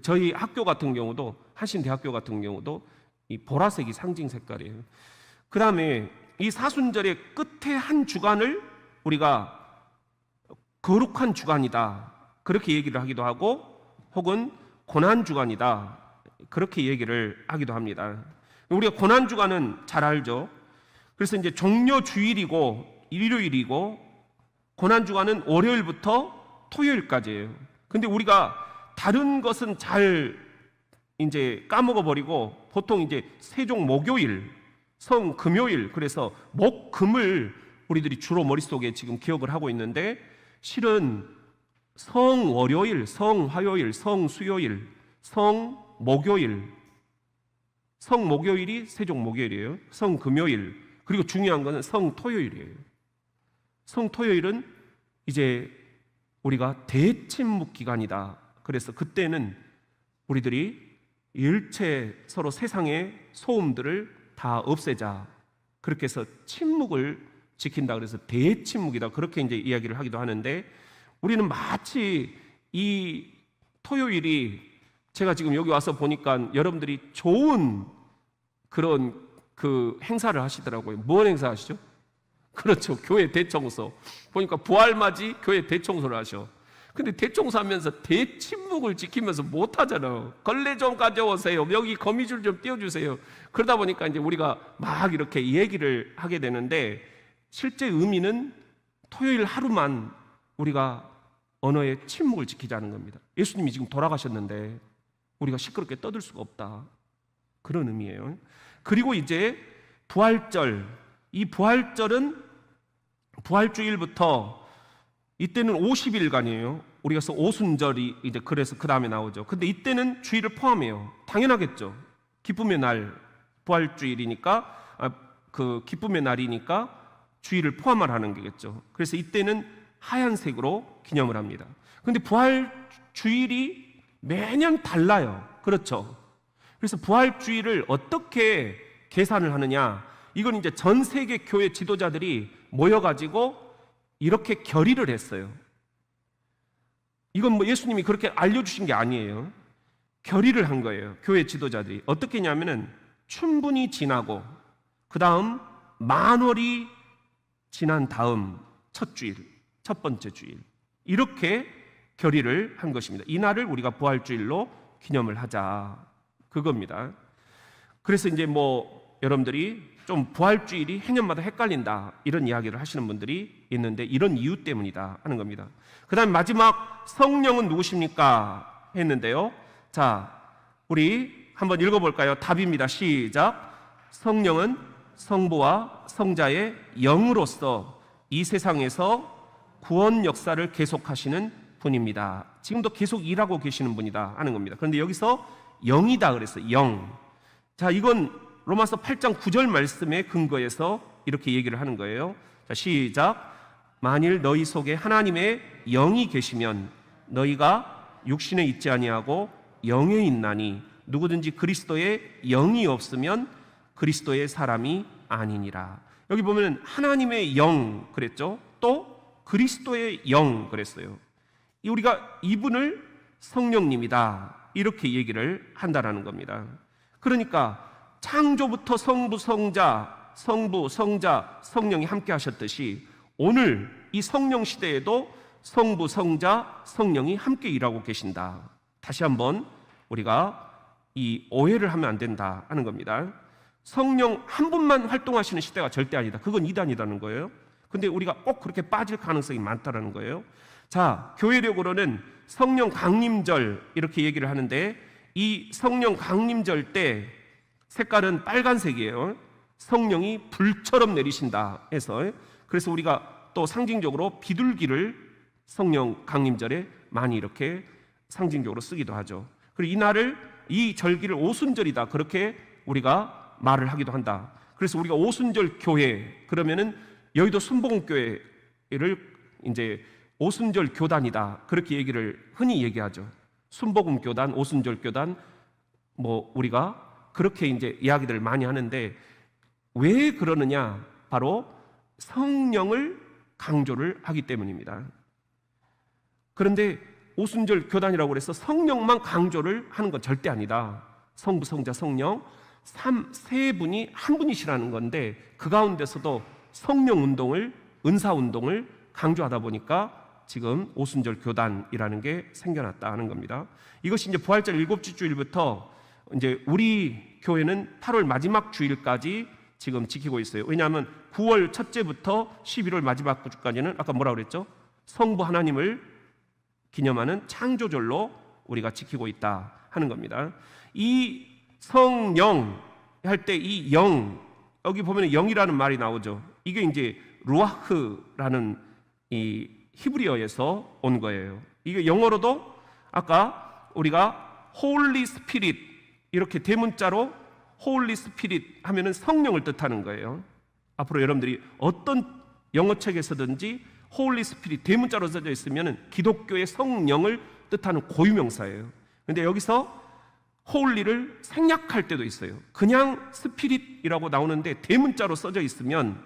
Speaker 1: 저희 학교 같은 경우도, 한신대학교 같은 경우도 이 보라색이 상징 색깔이에요. 그 다음에 이 사순절의 끝에 한 주간을 우리가 거룩한 주간이다 그렇게 얘기를 하기도 하고, 혹은 고난주간이다 그렇게 얘기를 하기도 합니다. 우리가 고난주간은 잘 알죠. 그래서 이제 종려주일이고 일요일이고, 고난주간은 월요일부터 토요일까지예요. 근데 우리가 다른 것은 잘 이제 까먹어버리고 보통 이제 세종 목요일, 성 금요일, 그래서 목 금을 우리들이 주로 머릿속에 지금 기억을 하고 있는데, 실은 성 월요일, 성 화요일, 성 수요일, 성 목요일, 성 목요일이 세종 목요일이에요. 성 금요일, 그리고 중요한 것은 성 토요일이에요. 성 토요일은 이제 우리가 대침묵 기간이다. 그래서 그때는 우리들이 일체 서로 세상의 소음들을 다 없애자, 그렇게 해서 침묵을 지킨다. 그래서 대침묵이다 그렇게 이제 이야기를 하기도 하는데, 우리는 마치 이 토요일이, 제가 지금 여기 와서 보니까 여러분들이 좋은 그런 그 행사를 하시더라고요. 뭔 행사 하시죠? 그렇죠, 교회 대청소. 보니까 부활맞이 교회 대청소를 하셔. 근데 대청소하면서 대침묵을 지키면서 못 하잖아요. 걸레 좀 가져오세요, 여기 거미줄 좀 띄워주세요. 그러다 보니까 이제 우리가 막 이렇게 얘기를 하게 되는데, 실제 의미는 토요일 하루만 우리가 언어의 침묵을 지키자는 겁니다. 예수님이 지금 돌아가셨는데 우리가 시끄럽게 떠들 수가 없다, 그런 의미예요. 그리고 이제 부활절, 이 부활절은 부활주일부터, 이때는 50일간이에요. 우리가 오순절이 이제 그래서 그 다음에 나오죠. 근데 이때는 주일을 포함해요. 당연하겠죠. 기쁨의 날, 부활주일이니까, 그 기쁨의 날이니까 주일을 포함을 하는 거겠죠. 그래서 이때는 하얀색으로 기념을 합니다. 근데 부활주일이 매년 달라요. 그렇죠. 그래서 부활주일을 어떻게 계산을 하느냐, 이건 이제 전 세계 교회 지도자들이 모여가지고 이렇게 결의를 했어요. 이건 뭐 예수님이 그렇게 알려주신 게 아니에요. 결의를 한 거예요. 교회 지도자들이 어떻게 했냐면은, 춘분이 지나고 그 다음 만월이 지난 다음 첫 주일, 첫 번째 주일, 이렇게 결의를 한 것입니다. 이날을 우리가 부활주일로 기념을 하자, 그겁니다. 그래서 이제 뭐 여러분들이 좀 부활주일이 해년마다 헷갈린다 이런 이야기를 하시는 분들이 있는데, 이런 이유 때문이다 하는 겁니다. 그 다음 마지막, 성령은 누구십니까 했는데요. 자, 우리 한번 읽어볼까요? 답입니다. 시작. 성령은 성부와 성자의 영으로서 이 세상에서 구원 역사를 계속하시는 분입니다. 지금도 계속 일하고 계시는 분이다 하는 겁니다. 그런데 여기서 영이다 그랬어요. 영. 자, 이건 로마서 8장 9절 말씀에 근거해서 이렇게 얘기를 하는 거예요. 자, 시작. 만일 너희 속에 하나님의 영이 계시면 너희가 육신에 있지 아니하고 영에 있나니, 누구든지 그리스도의 영이 없으면 그리스도의 사람이 아니니라. 여기 보면 하나님의 영 그랬죠. 또 그리스도의 영 그랬어요. 우리가 이분을 성령님이다 이렇게 얘기를 한다라는 겁니다. 그러니까 창조부터 성부, 성자, 성령이 함께 하셨듯이 오늘 이 성령 시대에도 성부, 성자, 성령이 함께 일하고 계신다. 다시 한번 우리가 이 오해를 하면 안 된다 하는 겁니다. 성령 한 분만 활동하시는 시대가 절대 아니다. 그건 이단이라는 거예요. 근데 우리가 꼭 그렇게 빠질 가능성이 많다는 거예요. 자, 교회력으로는 성령 강림절 이렇게 얘기를 하는데, 이 성령 강림절 때 색깔은 빨간색이에요. 성령이 불처럼 내리신다 해서, 그래서 우리가 또 상징적으로 비둘기를 성령 강림절에 많이 이렇게 상징적으로 쓰기도 하죠. 그리고 이날을, 이 절기를 오순절이다 그렇게 우리가 말을 하기도 한다. 그래서 우리가 오순절 교회 그러면은 여의도 순복음교회를 이제 오순절 교단이다 그렇게 얘기를 흔히 얘기하죠. 순복음 교단, 오순절 교단, 뭐 우리가 그렇게 이제 이야기들을 많이 하는데, 왜 그러느냐? 바로 성령을 강조를 하기 때문입니다. 그런데 오순절 교단이라고 해서 성령만 강조를 하는 건 절대 아니다. 성부, 성자, 성령 세 분이 한 분이시라는 건데, 그 가운데서도 성령 운동을, 은사 운동을 강조하다 보니까 지금 오순절 교단이라는 게 생겨났다 하는 겁니다. 이것이 이제 부활절 일곱째 주일부터 이제 우리 교회는 8월 마지막 주일까지 지금 지키고 있어요. 왜냐하면 9월 첫째부터 11월 마지막 주까지는 아까 뭐라고 그랬죠? 성부 하나님을 기념하는 창조절로 우리가 지키고 있다 하는 겁니다. 이 성령 할 때 이 영, 여기 보면 영이라는 말이 나오죠. 이게 이제 루아흐라는 이 히브리어에서 온 거예요. 이게 영어로도 아까 우리가 홀리 스피릿 이렇게 대문자로 홀리 스피릿 하면은 성령을 뜻하는 거예요. 앞으로 여러분들이 어떤 영어책에서든지 홀리 스피릿 대문자로 써져 있으면은 기독교의 성령을 뜻하는 고유명사예요. 근데 여기서 홀리를 생략할 때도 있어요. 그냥 스피릿이라고 나오는데 대문자로 써져 있으면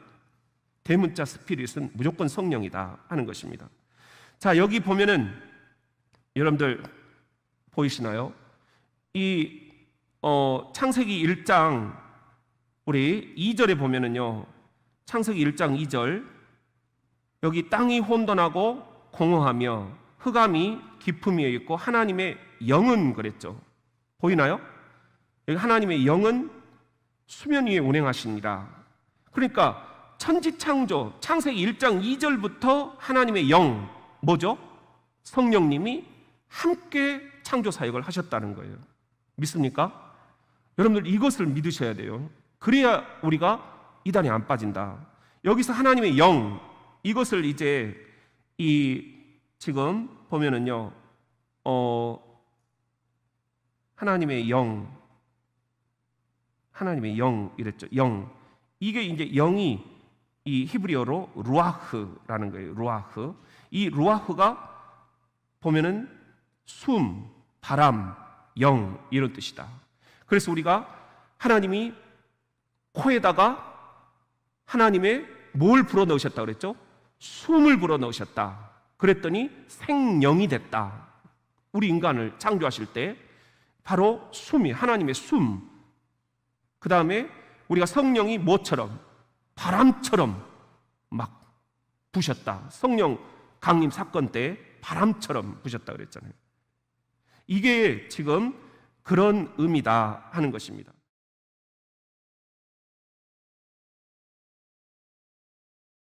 Speaker 1: 대문자 스피릿은 무조건 성령이다 하는 것입니다. 자, 여기 보면은 여러분들 보이시나요? 이 창세기 1장 우리 2절에 보면은요, 창세기 1장 2절, 여기 땅이 혼돈하고 공허하며 흑암이 깊음 위에 있고 하나님의 영은 그랬죠. 보이나요? 여기 하나님의 영은 수면 위에 운행하시니라. 그러니까 천지창조 창세기 1장 2절부터 하나님의 영, 뭐죠? 성령님이 함께 창조 사역을 하셨다는 거예요. 믿습니까? 여러분들 이것을 믿으셔야 돼요. 그래야 우리가 이단에 안 빠진다. 여기서 하나님의 영, 이것을 이제 이 지금 보면은요, 하나님의 영 이랬죠. 영. 이게 이제 영이 이 히브리어로 루아흐라는 거예요. 루아흐. 이 루아흐가 보면은 숨, 바람, 영 이런 뜻이다. 그래서 우리가 하나님이 코에다가 하나님의 뭘 불어넣으셨다 그랬죠? 숨을 불어넣으셨다. 그랬더니 생명이 됐다. 우리 인간을 창조하실 때 바로 숨이, 하나님의 숨. 그 다음에 우리가 성령이 뭐처럼? 바람처럼 막 부셨다. 성령 강림 사건 때 바람처럼 부셨다 그랬잖아요. 이게 지금 그런 의미다 하는 것입니다.